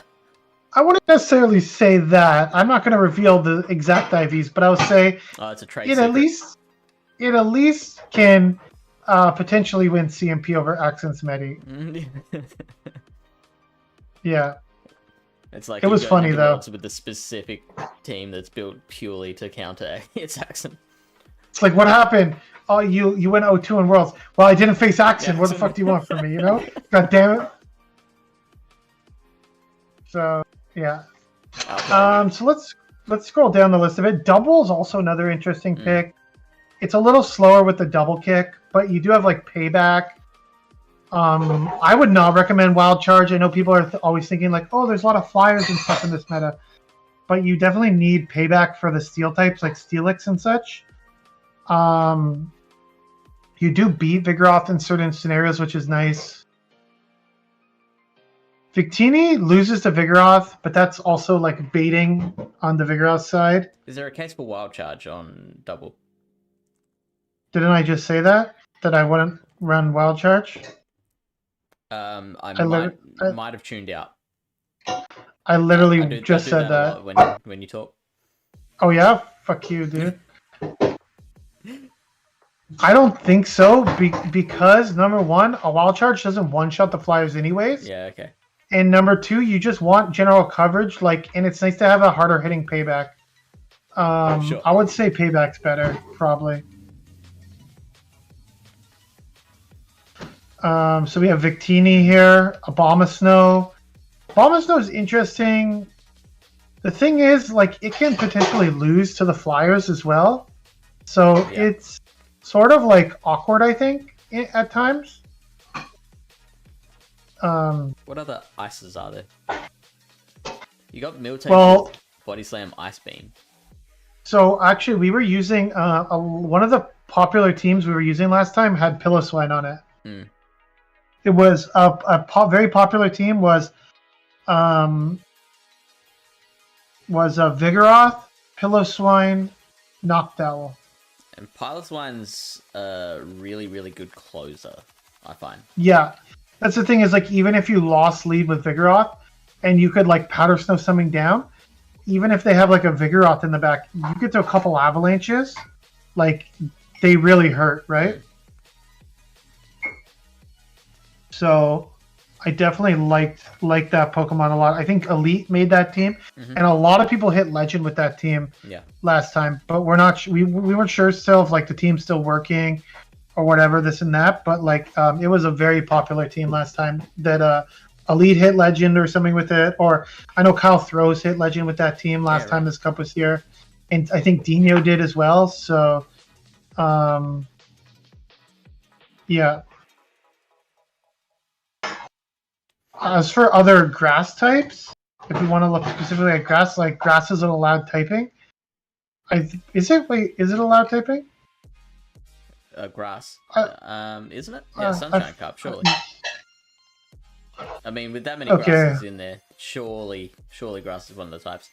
I wouldn't necessarily say that. I'm not going to reveal the exact IVs, but I would say it's a trade it at least can potentially win CMP over Axon's Medi. Yeah. It's like it was funny though. With the specific team that's built purely to counter its Axon. It's like, what happened? Oh, you went 0-2 in Worlds. Well, I didn't face Axon. What the fuck do you want from me? You know? God damn it. So yeah. So let's scroll down the list of it. Double is also another interesting pick. It's a little slower with the double kick, but you do have like payback. I would not recommend Wild Charge. I know people are always thinking like, oh, there's a lot of flyers and stuff in this meta, but you definitely need payback for the steel types like Steelix and such. You do beat Vigoroth in certain scenarios, which is nice. Victini loses to Vigoroth, but that's also like baiting on the Vigoroth side. Is there a case for Wild Charge on double? Didn't I just say that? That I wouldn't run Wild Charge? I might have tuned out. I literally just said that. When you talk. Oh yeah? Fuck you, dude. I don't think so, because number one, a Wild Charge doesn't one-shot the flyers anyways. Yeah, okay. And number two, you just want general coverage, and it's nice to have a harder hitting payback. Sure. I would say payback's better, probably. So we have Victini here, Abomasnow. Abomasnow is interesting. The thing is, like, it can potentially lose to the flyers as well. So it's sort of like awkward, I think, at times. What other ices are there? You got Miltank, Body Slam, Ice Beam. So actually, we were using one of the popular teams we were using last time had Pillow-Swine on it. It was a very popular team was Vigoroth, Pillow-Swine, Noctowl. And Pilot-Swine's a really, really good closer, I find. Yeah. That's the thing is, like, even if you lost lead with Vigoroth and you could, like, Powder Snow something down, even if they have, like, a Vigoroth in the back, you get to a couple avalanches, like, they really hurt, right? So I definitely liked that Pokemon a lot. I think Elite made that team, and a lot of people hit Legend with that team last time, but we weren't sure still if, like, the team's still working or whatever, this and that, but like it was a very popular team last time that Elite hit Legend or something with it, or I know Kyle Throws hit Legend with that team last time this cup was here, and I think Dino did as well. So yeah. As for other grass types, if we want to look specifically at grass, like grass is an allowed typing. Is it allowed typing? Grass, isn't it? Yeah, Sunshine Cup, surely. I mean, with that many grasses in there, surely grass is one of the types.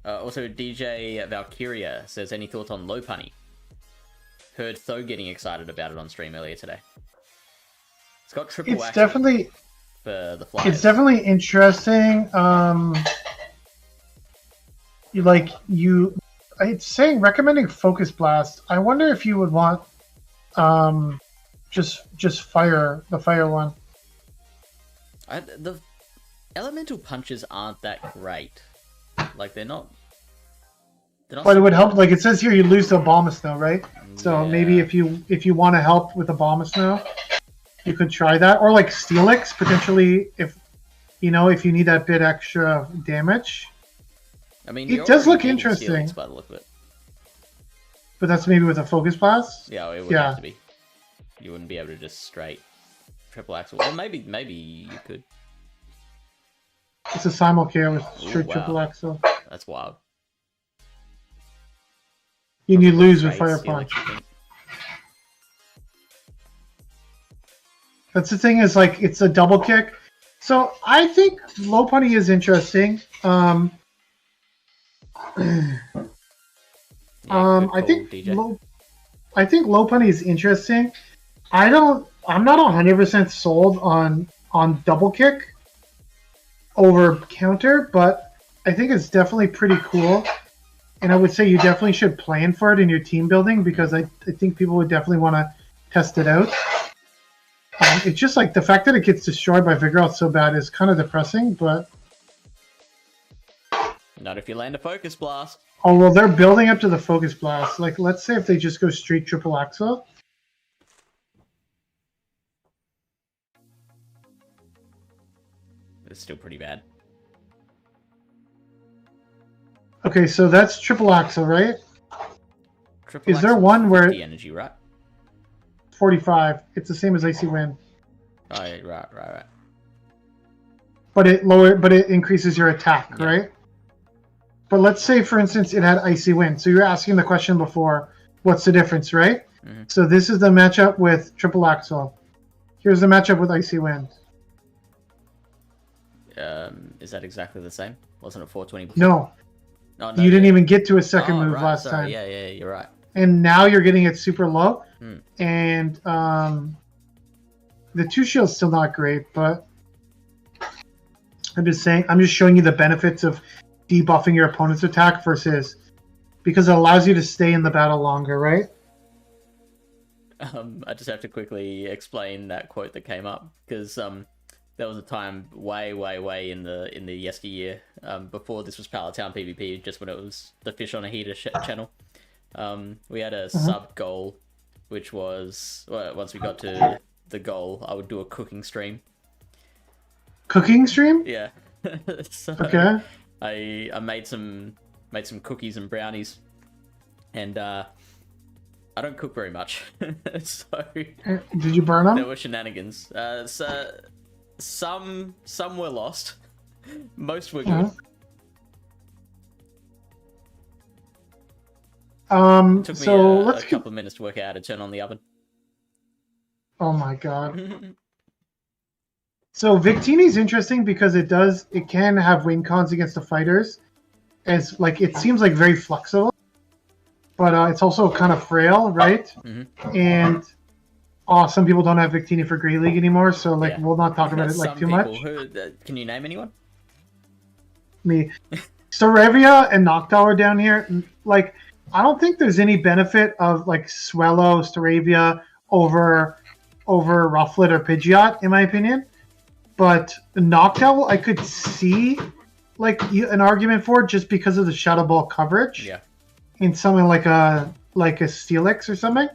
Also, DJ Valkyria says, any thoughts on Lopunny? Heard Tho getting excited about it on stream earlier today. It's got triple action for the flyers. It's definitely interesting. It's saying recommending Focus Blast. I wonder if you would want just fire one. The elemental punches aren't that great. Like they're not. But it would help. Like it says here, you lose to Abomasnow, right? So maybe if you want to help with Abomasnow, you could try that, or like Steelix potentially if you need that bit extra damage. I mean, it does look interesting. Steelix by the look of it. But that's maybe with a Focus Blast. Yeah, it would have to be. You wouldn't be able to just straight triple axle. Well, maybe you could. It's a simul KO with straight triple axle. That's wild. And you lose with Fire Punch. That's the thing is like it's a double kick. So I think Lopunny is interesting. I think Lopunny is interesting. I'm not 100% sold on double kick over counter, but I think it's definitely pretty cool. And I would say you definitely should plan for it in your team building because I think people would definitely want to test it out. It's just like the fact that it gets destroyed by Vigoroth so bad is kind of depressing, but... Not if you land a Focus Blast. Oh, well, they're building up to the Focus Blast. Like, let's say if they just go straight triple axle. It's still pretty bad. Okay, so that's triple axle, right? Is there one where... The energy, right? 45. It's the same as Icy Wind. Oh, yeah, right. But it increases your attack, right? But let's say, for instance, it had Icy Wind. So you were asking the question before, what's the difference, right? Mm-hmm. So this is the matchup with triple axle. Here's the matchup with Icy Wind. Is that exactly the same? Wasn't it 420 before? No. No, you didn't even get to a second move last time. Yeah, you're right. And now you're getting it super low. And the 2 shield's still not great, but I'm just showing you the benefits of debuffing your opponent's attack versus because it allows you to stay in the battle longer, right? I just have to quickly explain that quote that came up because there was a time way in the yesteryear before this was Pallet Town PvP, just when it was the FishOnAHeater channel. We had a sub goal, which was once we got to the goal, I would do a cooking stream. Cooking stream? Yeah. So okay. I made some cookies and brownies, and I don't cook very much, so did you burn them? There were shenanigans. So some were lost, most were good. Took me a couple of minutes to work out how to turn on the oven. Oh my god. So Victini's interesting because it can have win cons against the fighters. As like it seems like very flexible, but it's also kind of frail, right? And some people don't have Victini for Great League anymore, so like we'll not talk about it like too much. Can you name anyone? Me. Staravia and Noctowl are down here. Like I don't think there's any benefit of like Swellow, Staravia over Rufflet or Pidgeot, in my opinion. But Noctowl, I could see like an argument for it just because of the Shadow Ball coverage. Yeah. In something like a Steelix or something,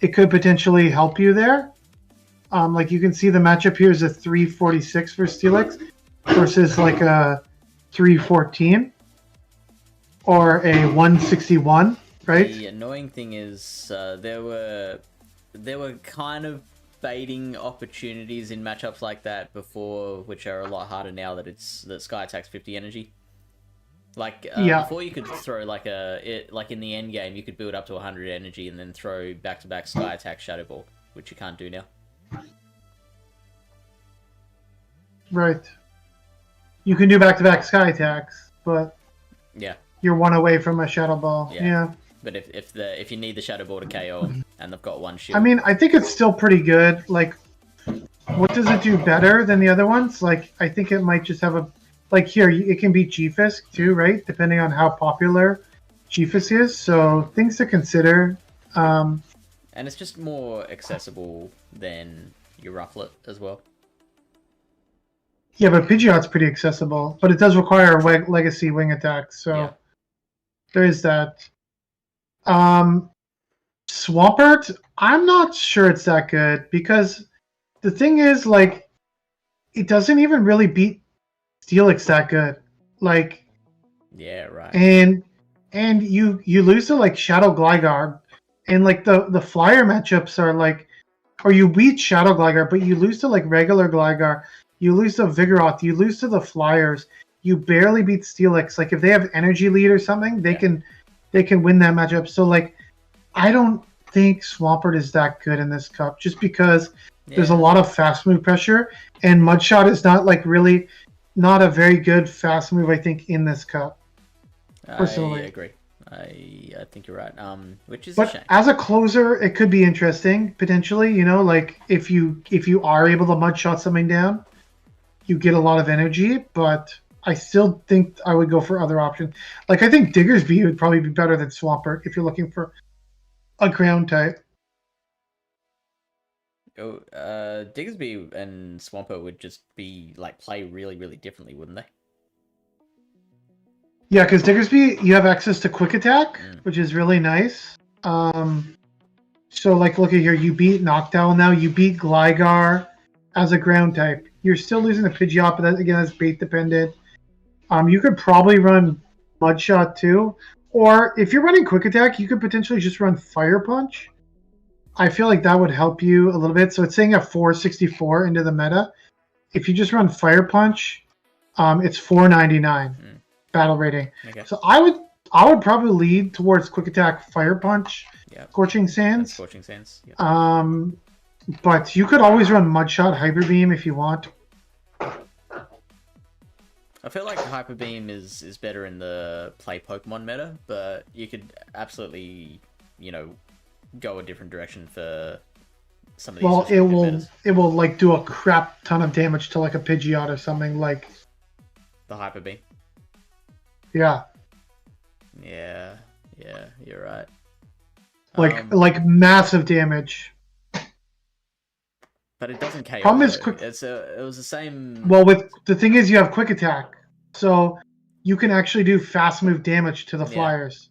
it could potentially help you there. Like you can see the matchup here is a 346 for Steelix versus like a 314 or a 161, right? The annoying thing is there were kind of baiting opportunities in matchups like that before, which are a lot harder now that Sky attacks 50 energy. Like before, you could throw like in the end game, you could build up to 100 energy and then throw back-to-back Sky attack Shadow Ball, which you can't do now. Right. You can do back-to-back Sky attacks, but you're one away from a Shadow Ball. Yeah. But if you need the Shadow Ball to KO them, and they've got one shield. I mean, I think it's still pretty good. Like, what does it do better than the other ones? Like, I think it might just have like here, it can beat G-Fisk too, right? Depending on how popular G-Fisk is. So things to consider. And it's just more accessible than your Rufflet as well. Yeah, but Pidgeot's pretty accessible, but it does require a legacy wing attack, so there is that. Swampert, I'm not sure it's that good because the thing is, like, it doesn't even really beat Steelix that good. Like, yeah, right. And you lose to like Shadow Gligar, and like the flyer matchups are like, or you beat Shadow Gligar, but you lose to like regular Gligar, you lose to Vigoroth, you lose to the flyers, you barely beat Steelix. Like if they have Energy Lead or something, they can win that matchup. So like, I don't think Swampert is that good in this cup, just because there's a lot of fast move pressure, and Mudshot is not like really not a very good fast move, I think, in this cup. Personally. I agree. I think you're right. Which is but a shame. As a closer, it could be interesting potentially. You know, like if you are able to Mudshot something down, you get a lot of energy. But I still think I would go for other options. Like I think Diggersby would probably be better than Swampert if you're looking for a ground type. Oh, Diggersby and Swampert would just be like play really, really differently, wouldn't they? Yeah, because Diggersby, you have access to Quick Attack, which is really nice. So like, look at here, you beat Noctowl now, you beat Gligar as a ground type. You're still losing the Pidgeot, but that, again, that's bait dependent. You could probably run Mudshot too, or if you're running Quick Attack, you could potentially just run Fire Punch. I feel like that would help you a little bit. So it's saying at 464 into the meta. If you just run Fire Punch, it's 499 battle rating. Okay. So I would probably lead towards Quick Attack, Fire Punch, Scorching Sands. Scorching Sands. Yep. But you could always run Mudshot, Hyper Beam if you want. I feel like Hyper Beam is better in the play Pokemon meta, but you could absolutely, go a different direction for some of these. Well, metas. it will like do a crap ton of damage to like a Pidgeot or something like the Hyper Beam. Yeah. Yeah, you're right. Like massive damage. But it doesn't KO. Problem is quick. It was the same. Well, with the thing is, you have Quick Attack, so you can actually do fast move damage to the flyers.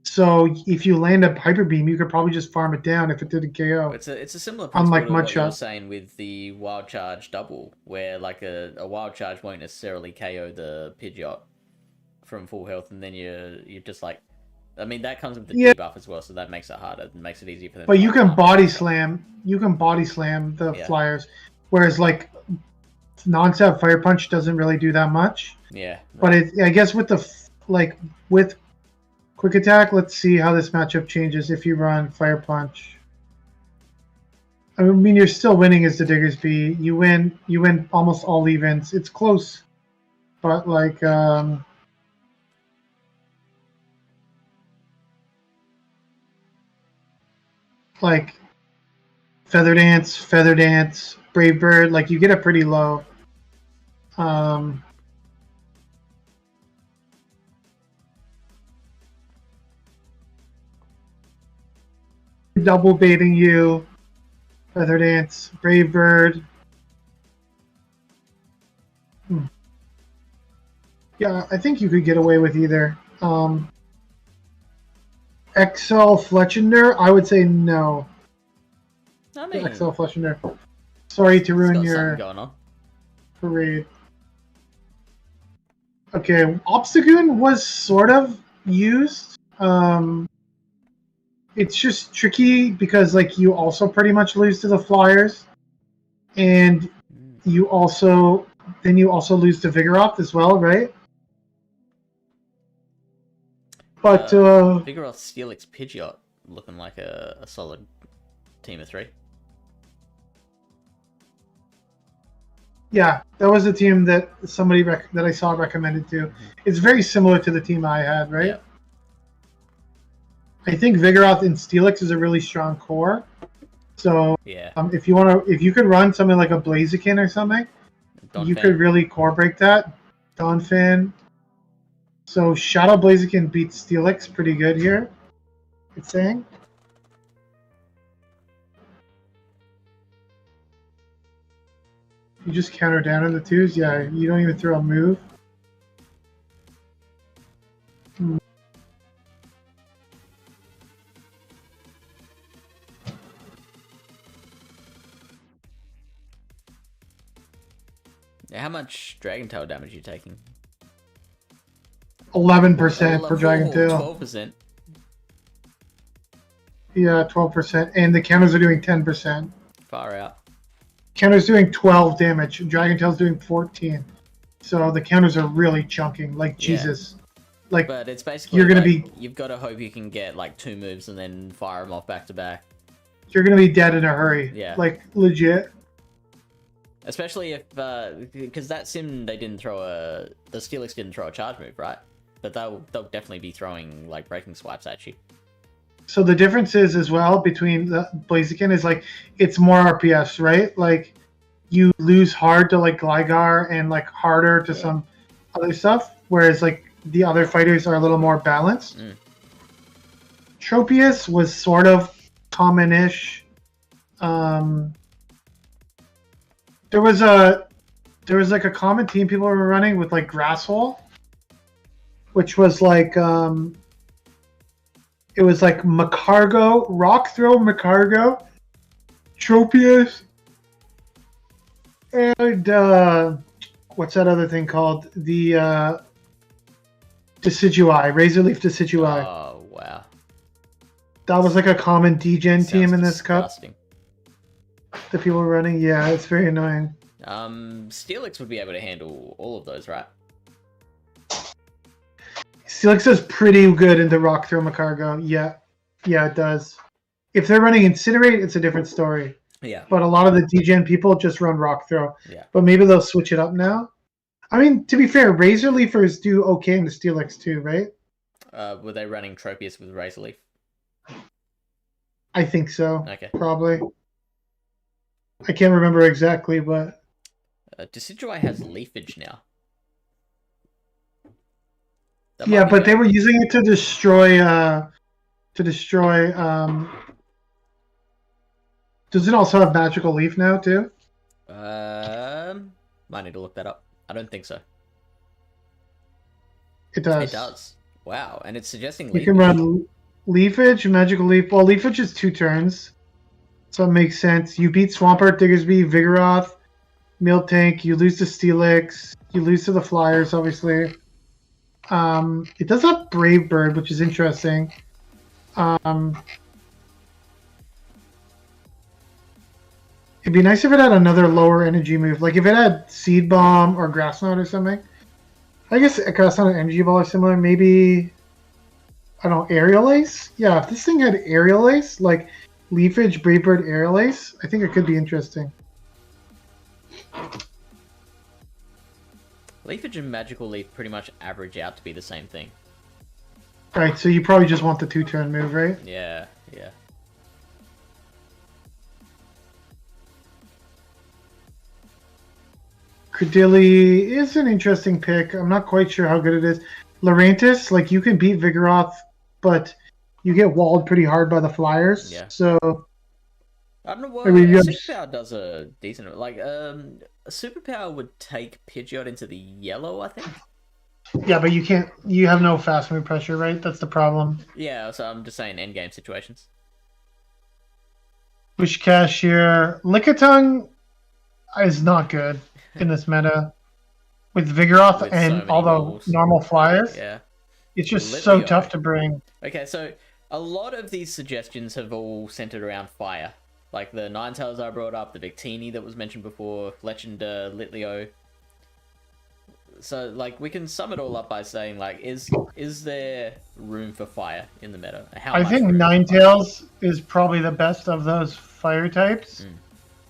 So if you land a Hyper Beam, you could probably just farm it down if it didn't KO. It's a similar principle unlike to what you were Mudshot. saying with the Wild Charge double, where like a Wild Charge won't necessarily KO the Pidgeot from full health, and then you're just like, I mean that comes with the debuff as well, so that makes it harder and makes it easier for them. But you can body slam. You can body slam the flyers, whereas like non-stab Fire Punch doesn't really do that much. Yeah. Right. But I guess with with Quick Attack, let's see how this matchup changes if you run Fire Punch. I mean, you're still winning as the Diggersby. You win almost all events. It's close, but like Feather Dance, Brave Bird, like you get it pretty low. Double baiting you, Feather Dance, Brave Bird. Yeah, I think you could get away with either. XL Fletchender, I would say no. I mean, XL Fletchender. Sorry to ruin your going on. parade. Okay, Obstagoon was sort of used. It's just tricky because like you also pretty much lose to the Flyers, and you also lose to Vigoroth as well, right? But Vigoroth, Steelix, Pidgeot looking like a solid team of three. Yeah, that was a team that somebody that I saw recommended to. It's very similar to the team I had, right? Yeah. I think Vigoroth and Steelix is a really strong core. So if you could run something like a Blaziken or something, you could really core break that. Donphan. So Shadow Blaziken beats Steelix pretty good here. It's saying. You just counter down on the 2s. Yeah, you don't even throw a move. How much Dragon Tail damage are you taking? 11% for Dragon Tail. 12%. Yeah, 12%. And the counters are doing 10%. Far out. Counter's doing 12 damage. Dragon Tail's doing 14. So the counters are really chunking. Like, Jesus. Like, but it's basically you're gonna like, be. You've got to hope you can get like 2 moves and then fire them off back to back. You're gonna be dead in a hurry. Yeah. Like, legit. Especially if, because that sim, they didn't throw the Steelix didn't throw a charge move, right? But they'll definitely be throwing like breaking swipes at you. So the difference is as well between the Blaziken is like it's more RPS, right? Like you lose hard to like Gligar and like harder to some other stuff, whereas like the other fighters are a little more balanced. Tropius was sort of common-ish. There was like a common team people were running with like Grasshole, which was like it was like Macargo, Rock Throw, Macargo, Tropius, and what's that other thing called? The Decidueye, Razor Leaf Decidueye. Oh wow. That was like a common degen team in this disgusting. cup. The people were running, yeah, it's very annoying. Steelix would be able to handle all of those, right? Steelix is pretty good into Rock Throw Macargo. Yeah, it does. If they're running Incinerate, it's a different story. Yeah. But a lot of the degen people just run Rock Throw. Yeah. But maybe they'll switch it up now. I mean, to be fair, Razor Leafers do okay in the Steelix too, right? Were they running Tropius with Razor Leaf? I think so. Okay. Probably. I can't remember exactly, but Decidueye has Leafage now. Yeah, but they were using it to destroy. Does it also have Magical Leaf now too? Might need to look that up. I don't think so. It does. It does. Wow, and it's suggesting you can run Leafage, Magical Leaf. Well, Leafage is 2 turns, so it makes sense. You beat Swampert, Diggersby, Vigoroth, Miltank. You lose to Steelix. You lose to the Flyers, obviously. It does have Brave Bird, which is interesting. It'd be nice if it had another lower energy move. Like if it had Seed Bomb or Grass Knot or something. I guess Grass Knot and Energy Ball are similar. Maybe, I don't know, Aerial Ace? Yeah, if this thing had Aerial Ace, like Leafage, Brave Bird, Aerial Ace, I think it could be interesting. Leafage and Magical Leaf pretty much average out to be the same thing. Right, so you probably just want the 2-turn move, right? Yeah. Credilli is an interesting pick. I'm not quite sure how good it is. Lurantis, like you can beat Vigoroth, but you get walled pretty hard by the Flyers. Yeah. So I don't know what Superpower does a decent like a Superpower would take Pidgeot into the yellow, I think. Yeah, but you can't. You have no fast move pressure, right? That's the problem. Yeah, so I'm just saying endgame situations. Wish Cashier, Lickitung is not good in this meta with Vigoroth with and so all the walls. normal Flyers. Yeah, it's just so tough to bring. Okay, so a lot of these suggestions have all centered around fire. Like the Ninetales I brought up, the Victini that was mentioned before, Legend Litleo. So, like, we can sum it all up by saying, like, is there room for fire in the meta? I think Ninetales is probably the best of those fire types.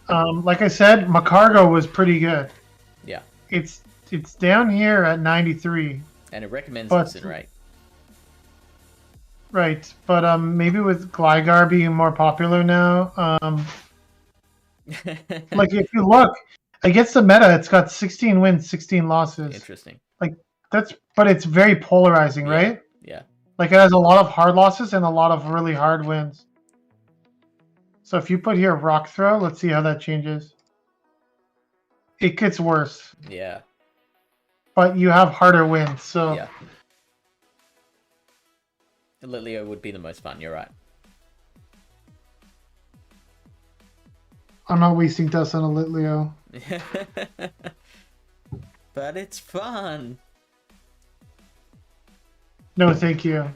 Like I said, Macargo was pretty good. Yeah. It's down here at 93. And it recommends Incinerate. Right, but maybe with Gligar being more popular now, like if you look against the meta, it's got 16 wins, 16 losses. Interesting. Like but it's very polarizing, right? Yeah. Like it has a lot of hard losses and a lot of really hard wins. So if you put here Rock Throw, let's see how that changes. it gets worse. Yeah. But you have harder wins, so... Yeah. Litleo would be the most fun, you're right. I'm not wasting dust on a Litleo. But it's fun. No, thank you.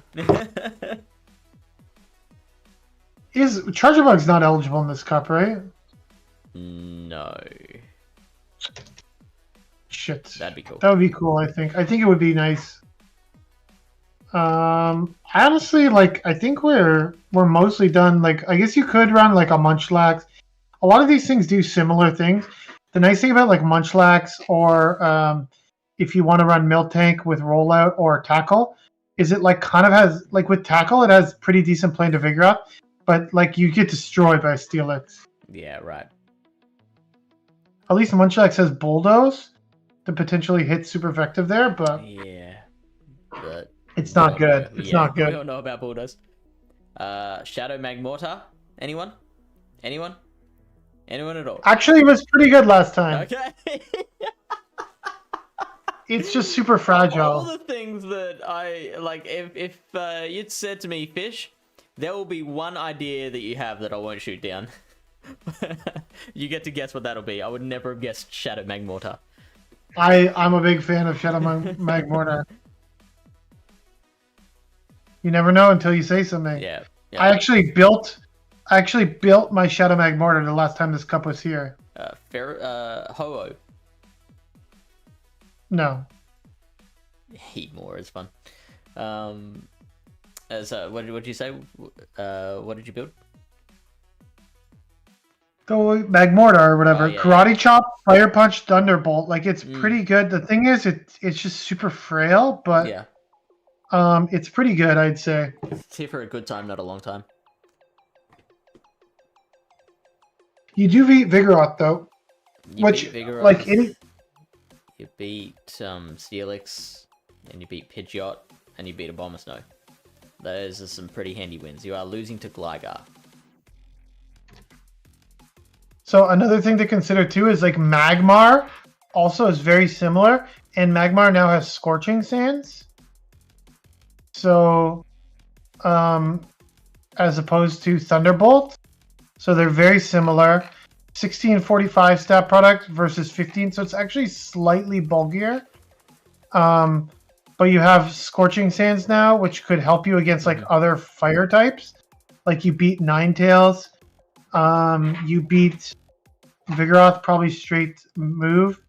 Treasure Bug's not eligible in this cup, right? No. Shit. That'd be cool. That would be cool, I think. I think it would be nice. Honestly, like, I think we're mostly done. Like, I guess you could run like a Munchlax. A lot of these things do similar things. The nice thing about like Munchlax or if you want to run Miltank with Rollout or Tackle is it like kind of has, like with Tackle, it has pretty decent plane to Vigoroth, but like you get destroyed by Steelix. Yeah, right. At least Munchlax has Bulldoze to potentially hit super effective there, but yeah, but it's not good. It's not good. We all know about Bulldoze. Shadow Magmortar. Anyone? Anyone? Anyone at all? Actually, it was pretty good last time. Okay. It's just super fragile. All the things that I like, if you'd said to me, Fish, there will be one idea that you have that I won't shoot down. You get to guess what that'll be. I would never have guessed Shadow Magmortar. I'm a big fan of Shadow Magmortar. You never know until you say something. Yeah. I actually built my Shadow Magmortar the last time this cup was here. Ho-Oh. No. Heatmore is fun. What did you say? What did you build? The Magmortar or whatever. Yeah, Karate Chop, Fire Punch, Thunderbolt. Like, it's pretty good. The thing is, it's just super frail, but yeah. It's pretty good, I'd say. It's here for a good time, not a long time. You do beat Vigoroth though, which Vigoroth, like any. You beat Steelix, and you beat Pidgeot, and you beat Abomasnow. Those are some pretty handy wins. You are losing to Gligar. So another thing to consider too is like Magmar also is very similar, and Magmar now has Scorching Sands. So, as opposed to Thunderbolt, so they're very similar. 1645 stat product versus 15, so it's actually slightly bulkier. But you have Scorching Sands now, which could help you against like other fire types. Like you beat Ninetales, you beat Vigoroth probably straight move.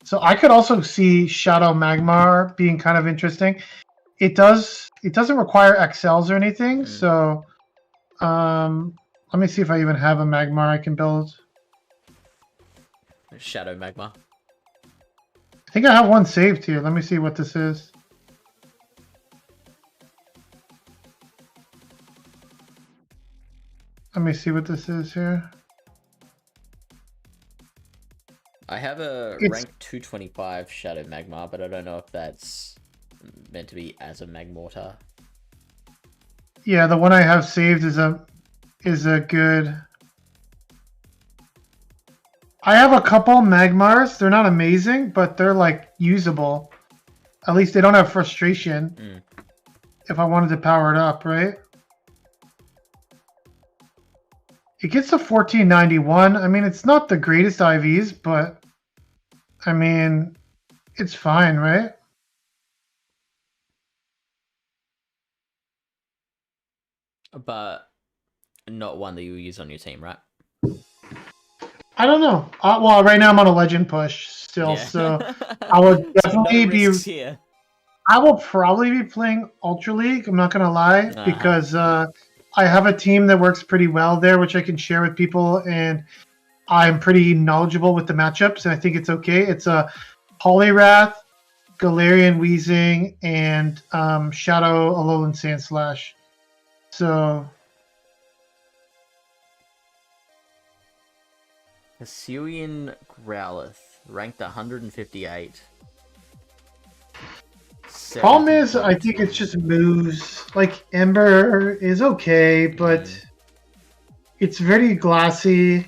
So I could also see Shadow Magmar being kind of interesting. It doesn't require XLs or anything, so let me see if I even have a Magmar I can build. Shadow Magmar. I think I have one saved here. Let me see what this is. Let me see what this is here. I have a rank 225 Shadow Magmar, but I don't know if that's meant to be as a Magmortar. Yeah, the one I have saved is a good. I have a couple Magmars. They're not amazing, but they're like usable. At least they don't have frustration. If I wanted to power it up, right? It gets to 1491. I mean, it's not the greatest IVs, but I mean, it's fine, right? But not one that you use on your team, right? I don't know. Well, right now I'm on a legend push still, so I would definitely here. I will probably be playing Ultra League. I'm not gonna lie, because I have a team that works pretty well there, which I can share with people, and I'm pretty knowledgeable with the matchups, and I think it's okay. It's a Poliwrath, Galarian Weezing, and Shadow Alolan Sandslash. So. Hisuian Growlithe, ranked 158. Problem is, I think it's just moves. Like, Ember is okay, but it's very glassy,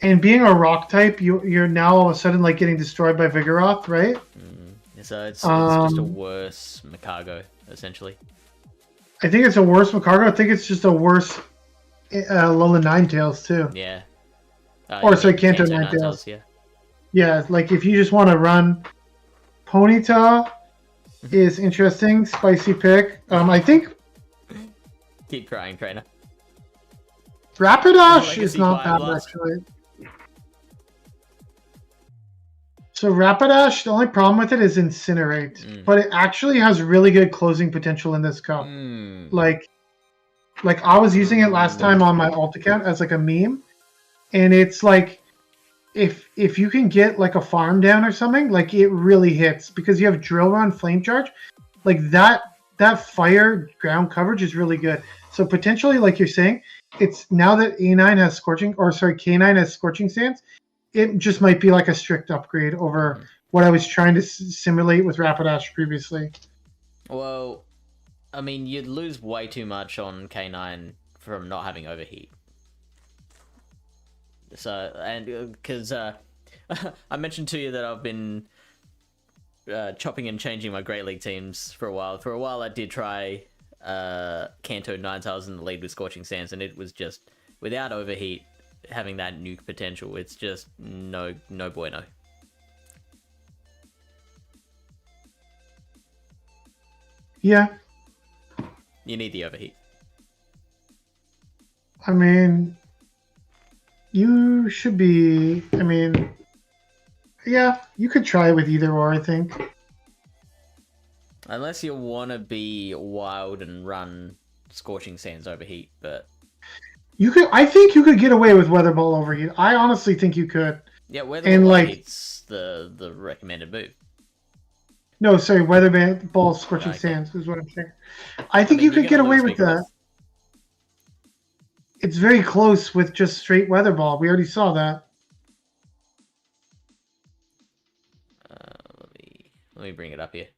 And being a rock type, you're now all of a sudden like getting destroyed by Vigoroth, right? So it's just a worse Makago, essentially. I think it's a worse Makago. I think it's just a worse Lola Ninetales too. Yeah. Or sorry, Kanto Ninetales. Yeah. Yeah, like if you just want to run Ponyta is interesting, spicy pick. I think Keep crying, trainer. Rapidash is not bad actually. So Rapidash, the only problem with it is Incinerate, but it actually has really good closing potential in this cup. Like I was using it last time on my alt account as like a meme, and it's like if you can get like a farm down or something, like it really hits because you have Drill Run, Flame Charge, like that fire ground coverage is really good. So potentially, like you're saying, it's now that K9 has Scorching Sands, it just might be like a strict upgrade over what I was trying to simulate with Rapidash previously. Well, I mean, you'd lose way too much on K9 from not having overheat. So, and because I mentioned to you that I've been chopping and changing my Great League teams for a while. For a while, I did try Kanto Ninetales in the lead with Scorching Sands, and it was just, without overheat, having that nuke potential, it's just no bueno. Yeah. You need the overheat. I mean, you should be, yeah, you could try with either or, I think. Unless you want to be wild and run Scorching Sands overheat, but... I think you could get away with Weather Ball overheat. I honestly think you could. Yeah, Weather Ball overheat's the recommended move. No, sorry, Weather Ball Scorching Sands is what I'm saying. I think you could get away with that. It's very close with just straight Weather Ball. We already saw that. Let me bring it up here.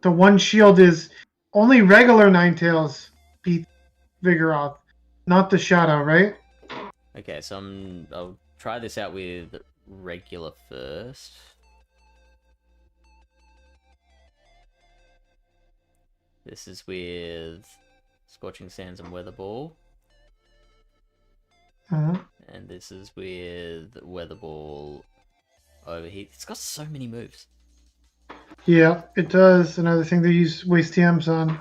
The one shield is only regular Ninetales beat Vigoroth, not the Shadow, right? Okay, so I'll try this out with regular first. This is with Scorching Sands and Weather Ball. And this is with Weather Ball overheat. It's got so many moves. Yeah, it does. Another thing they use waste TMs on.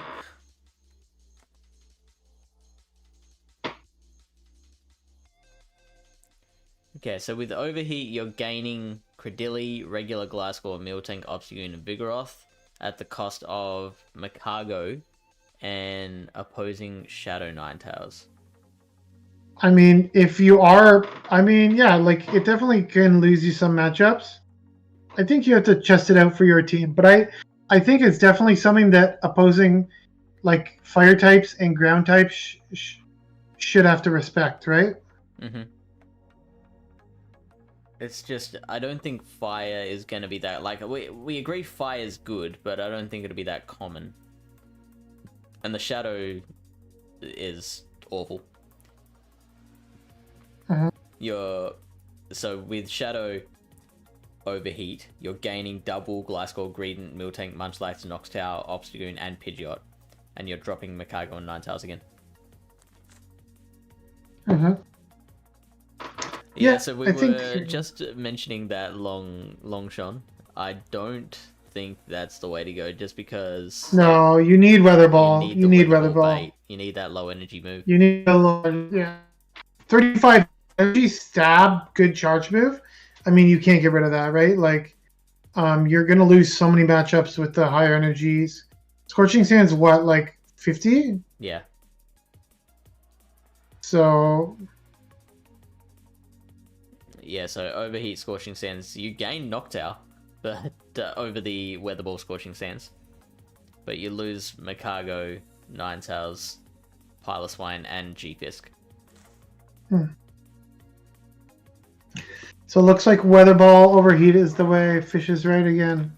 Okay, so with overheat, you're gaining Credilli, regular Glasgow, Miltank, Obstagoon, and Vigoroth at the cost of Makago and opposing Shadow Ninetales. I mean, if you are, yeah, like it definitely can lose you some matchups. I think you have to test it out for your team, but I think it's definitely something that opposing like fire types and ground types should have to respect, right? It's just, I don't think fire is going to be that, like, we agree fire is good, but I don't think it'll be that common. And the shadow is awful. So with shadow overheat, you're gaining double Glasgow, Greedent, Miltank, Munchlax, Noxtower, Obstagoon, and Pidgeot, and you're dropping Makago and Ninetales again. Yeah, so we were just mentioning that Longshon. I don't think that's the way to go, just because... No, you need Weather Ball. You need Weather Ball. Bait. You need that low energy move. You need a low, yeah. 35 energy stab, good charge move. I mean, you can't get rid of that, right? Like, you're going to lose so many matchups with the higher energies. Scorching Sands, what, like 50? Yeah. So... Yeah, so overheat Scorching Sands, you gain Noctowl, but over the Weather Ball Scorching Sands. But you lose Makago, Ninetales, Piloswine, and G-Fisk. So it looks like Weather Ball overheat is the way. Fish is right again.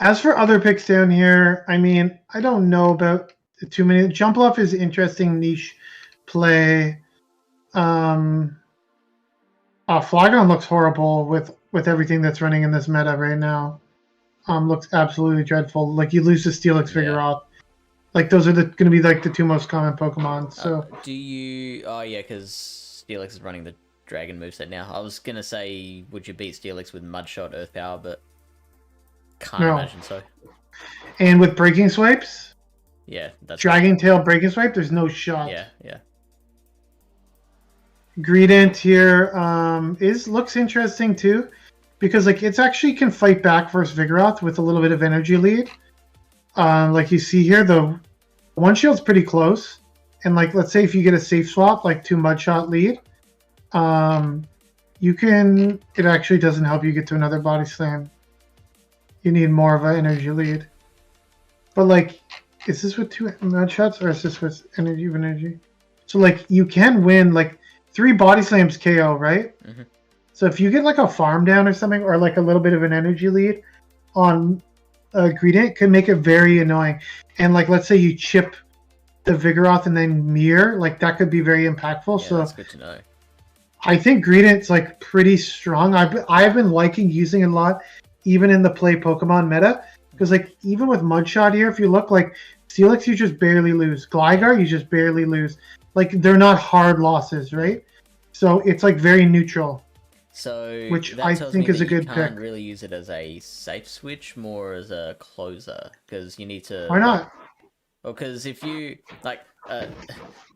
As for other picks down here, I mean, I don't know about too many. Jumpluff is interesting niche play. Flygon looks horrible with everything that's running in this meta right now. Looks absolutely dreadful. Like you lose the Steelix Vigoroth. Like those are going to be like the two most common Pokemon. So do you? Oh yeah, because Steelix is running the Dragon moveset now. I was gonna say, would you beat Steelix with Mudshot, Earth Power, but can't imagine so. And with Breaking Swipes, that's Dragon Tail Breaking Swipe, there's no shot. Yeah. Greedent here looks interesting too, because like it's actually can fight back versus Vigoroth with a little bit of energy lead. Like you see here, the one shield's pretty close, and like let's say if you get a safe swap like 2 Mudshot lead, it actually doesn't help you get to another Body Slam. You need more of an energy lead. But like, is this with 2 Mudshots or is this with energy? So like you can win like 3 Body Slams KO, right? Mm-hmm. So if you get like a farm down or something, or like a little bit of an energy lead on Greedent, it could make it very annoying. And like let's say you chip the Vigoroth and then Mirror, like that could be very impactful. Yeah, so that's good to know. I think Greedent's like pretty strong. I've been liking using it a lot, even in the play Pokemon meta, because like even with Mudshot here, if you look like Steelix, you just barely lose. Gligar, you just barely lose. Like they're not hard losses, right? So it's like very neutral. So which I think is a good pick. You can't really use it as a safe switch, more as a closer, because you need to. Why not? Well, because if you like,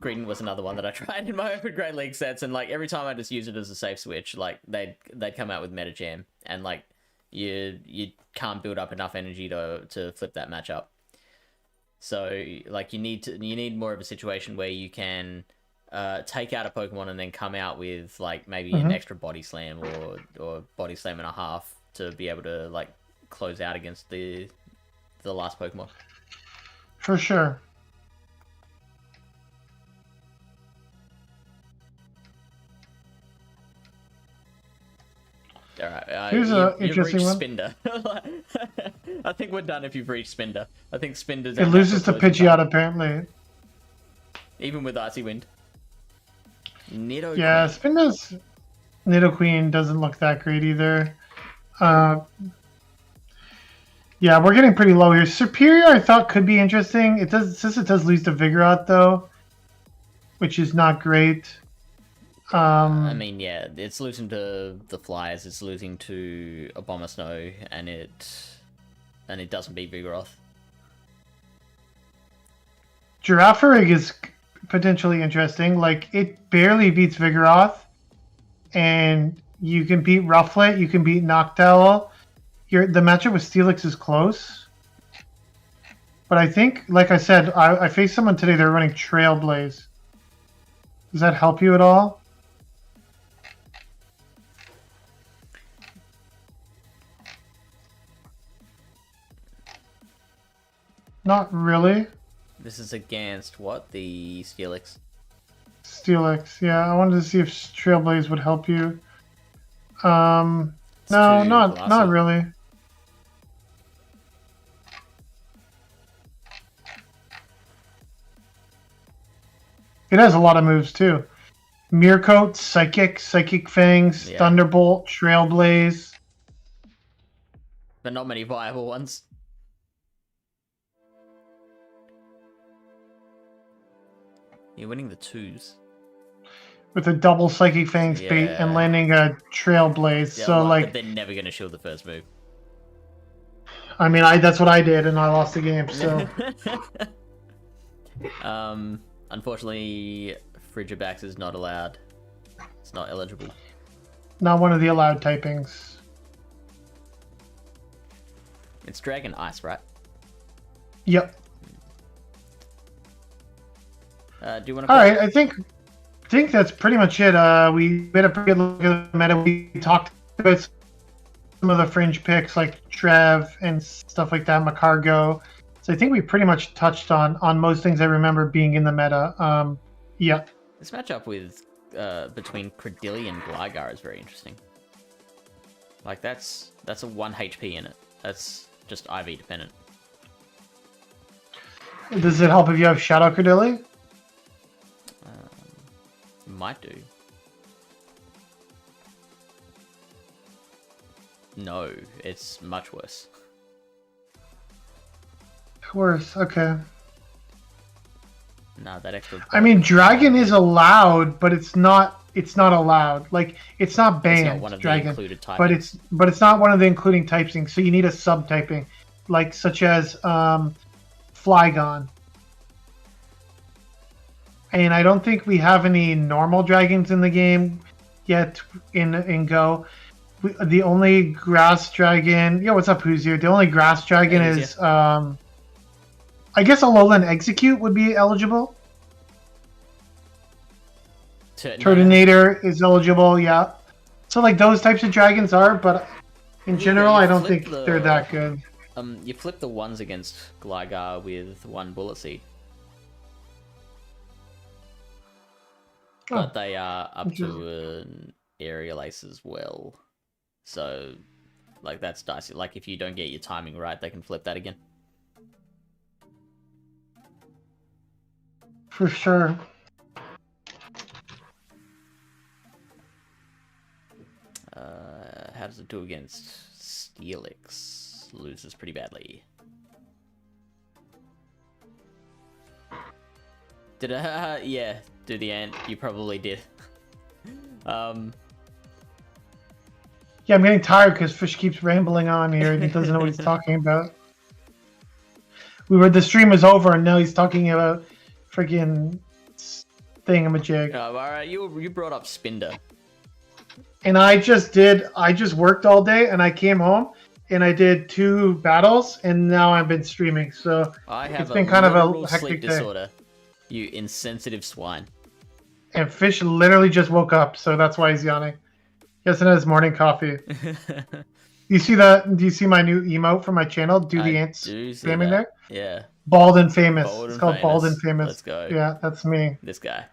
Green was another one that I tried in my Open Great League sets, and like every time I just use it as a safe switch, like they'd come out with Meta Jam, and like you can't build up enough energy to flip that matchup. So like you need more of a situation where you can take out a Pokemon and then come out with like maybe an extra Body Slam or Body Slam and a half to be able to like close out against the last Pokemon. For sure. All right. Here's an interesting one. Spinder. I think we're done if you've reached Spinder. I think Spinder's... It loses to Pidgeot, apparently. Even with Icy Wind. Nidoqueen. Yeah, Spinder's... Nidoqueen doesn't look that great either. Yeah, we're getting pretty low here. Superior, I thought, could be interesting. It does, since it does lose to Vigoroth, though, which is not great. I mean, yeah, it's losing to the Flyers, it's losing to Abomasnow, and it doesn't beat Vigoroth. Girafarig is potentially interesting. Like, it barely beats Vigoroth, and you can beat Rufflet, you can beat Noctowl. The matchup with Steelix is close. But I think, like I said, I faced someone today, they're running Trailblaze. Does that help you at all? Not really. This is against what? The Steelix? Steelix, yeah. I wanted to see if Trailblaze would help you. No, not really. It has a lot of moves too. Mirror Psychic Fangs, yeah. Thunderbolt, Trailblaze. But not many viable ones. You're winning the 2s. With a double Psychic Fangs bait and landing a Trailblaze. Yeah, so like they're never gonna shield the first move. I mean, that's what I did, and I lost the game. So. Unfortunately, Frigibax is not allowed. It's not eligible. Not one of the allowed typings. It's Dragon Ice, right? Yep. Do you want to? All right, I think that's pretty much it. We made a pretty good look at the meta. We talked about some of the fringe picks like Trev and stuff like that, Macargo. So I think we pretty much touched on most things I remember being in the meta. Yeah. This matchup with between Credilli and Gligar is very interesting. Like that's a 1 HP in it. That's just IV dependent. Does it help if you have Shadow Credilli? Might do. No, it's much worse. Worse, okay. Nah, that extra. I mean, dragon is allowed, but it's not allowed. Like, it's not banned. It's not one of dragon, the included typings. but it's not one of the including typing. So you need a subtyping, like such as Flygon. And I don't think we have any normal dragons in the game yet in Go. The only grass dragon. Yo, what's up, who's here? The only grass dragon is I guess Alolan Execute would be eligible. Turtonator is eligible, yeah. So like those types of dragons are, but in general, I don't think they're that good. You flip the ones against Gligar with one Bullet Seed. But they are up to an Aerial Ace as well. So, like, that's dicey. Like, if you don't get your timing right, they can flip that again. For sure. How does it do against Steelix? Loses pretty badly. Did I? Yeah, do the ant. You probably did. Yeah, I'm getting tired because Fish keeps rambling on here and he doesn't know what he's talking about. The stream is over and now he's talking about freaking thingamajig. Oh, all right, you brought up Spinder. And I just worked all day and I came home and I did 2 battles and now I've been streaming. So it's been kind of a hectic day. Disorder. You insensitive swine. And Fish literally just woke up, so that's why he's yawning. He hasn't had his morning coffee. You see that? Do you see my new emote for my channel? Do the ants spamming there? Yeah. Bald and famous. It's called Bald and Famous. Let's go. Yeah, that's me. This guy.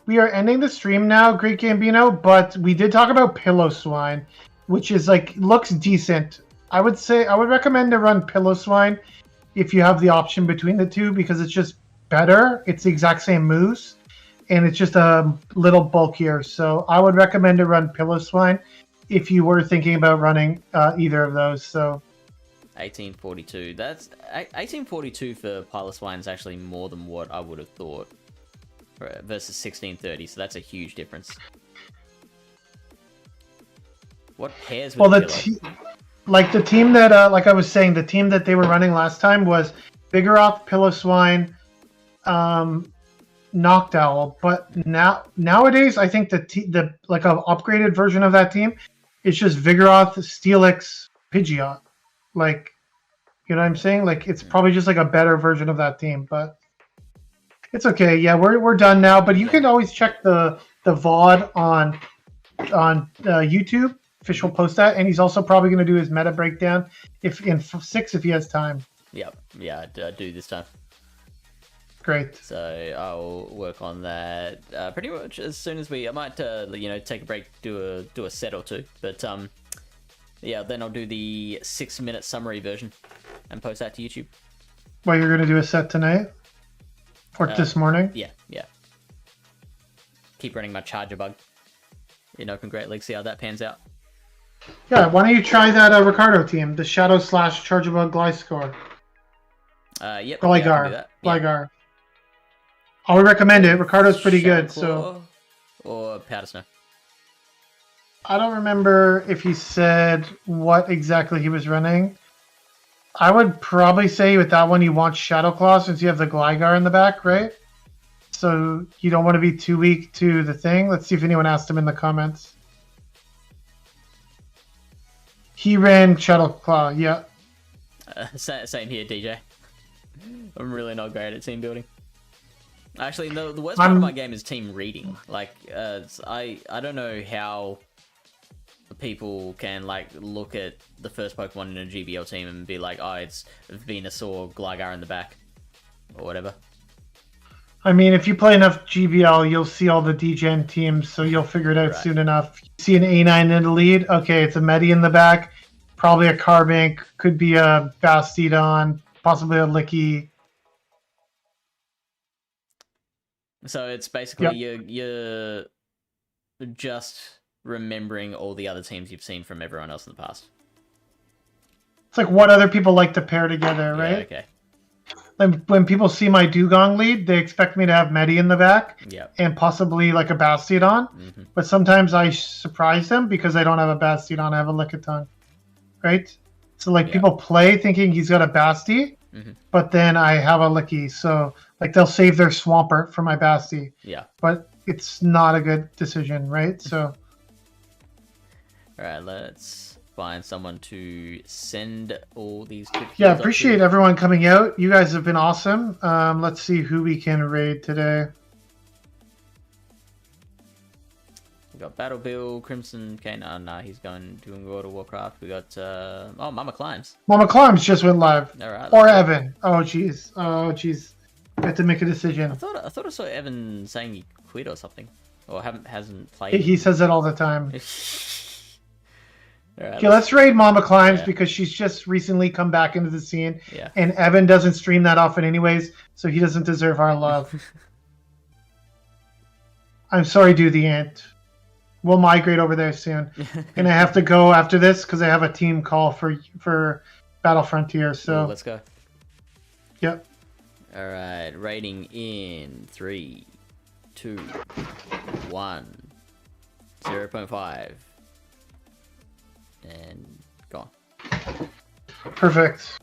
We are ending the stream now, Great Gambino, but we did talk about Pillow Swine, which is like looks decent. I would recommend to run Pillow Swine if you have the option between the two because it's just better. It's the exact same moves, and it's just a little bulkier. So I would recommend to run Pillow Swine if you were thinking about running either of those. So 1842. That's 1842 for Piloswine is actually more than what I would have thought versus 1630. So that's a huge difference. What pairs? With the team that, like I was saying, the team that they were running last time was Vigoroth, Piloswine, Noctowl. But nowadays, I think the like an upgraded version of that team is just Vigoroth, Steelix, Pidgeot. Like, you know what I'm saying? Like, it's probably just like a better version of that team, but it's okay. Yeah, we're done now. But you can always check the VOD on YouTube. Fish will post that, and he's also probably going to do his meta breakdown if he has time. Yep, yeah, I do this time. Great. So I'll work on that pretty much as soon as I might take a break, do a set or two, but yeah, then I'll do the 6-minute summary version and post that to YouTube. Well, you're going to do a set tonight or this morning? Yeah. Keep running my Charger Bug. Can Great League see how that pans out. Yeah, why don't you try that Ricardo team, the Shadow / Chargerbug Gliscor. Yep. Gligar. Yeah, Gligar. I would recommend it. Ricardo's pretty good. Or Powder Snow. I don't remember if he said what exactly he was running. I would probably say with that one you want Shadow Claw since you have the Gligar in the back, right? So you don't want to be too weak to the thing. Let's see if anyone asked him in the comments. He ran Shadow Claw, yeah. Same here, DJ. I'm really not great at team building. Actually, the worst part of my game is team reading. Like, I don't know how people can like look at the first Pokemon in a GBL team and be like, oh, it's Venusaur, Gligar in the back, or whatever. I mean, if you play enough GBL, you'll see all the DGen teams, so you'll figure it out soon enough. You see an A9 in the lead, okay, it's a Medi in the back, probably a Carbink, could be a Bastidon, possibly a Licky. So it's basically you're just remembering all the other teams you've seen from everyone else in the past. It's like what other people like to pair together, right? Yeah, okay. When people see my Dugong lead, they expect me to have Medi in the back and possibly like a Bastiodon. Mm-hmm. But sometimes I surprise them because I don't have a Bastiodon, I have a Lickitung, right? So like people play thinking he's got a Basti, but then I have a Licky. So like they'll save their Swampert for my Basti. Yeah. But it's not a good decision, right? So. All right, let's find someone to send all these pictures. Yeah, appreciate everyone coming out. You guys have been awesome. Let's see who we can raid today. We got Battle Bill, Crimson Kane. Oh, no, he's doing World of Warcraft. We got Mama Climbs. Mama Climbs just went live. All right. Or Evan. Oh jeez. Oh jeez. I have to make a decision. I thought I saw Evan saying he quit or something, or hasn't played. He says it all the time. Right, okay, let's raid Mama Climbs because she's just recently come back into the scene. Yeah. And Evan doesn't stream that often anyways, so he doesn't deserve our love. I'm sorry, Do the Ant. We'll migrate over there soon. And I have to go after this because I have a team call for Battle Frontier. So let's go. Yep. All right, rating in 3, 2, 1, 0.5. And gone. Perfect.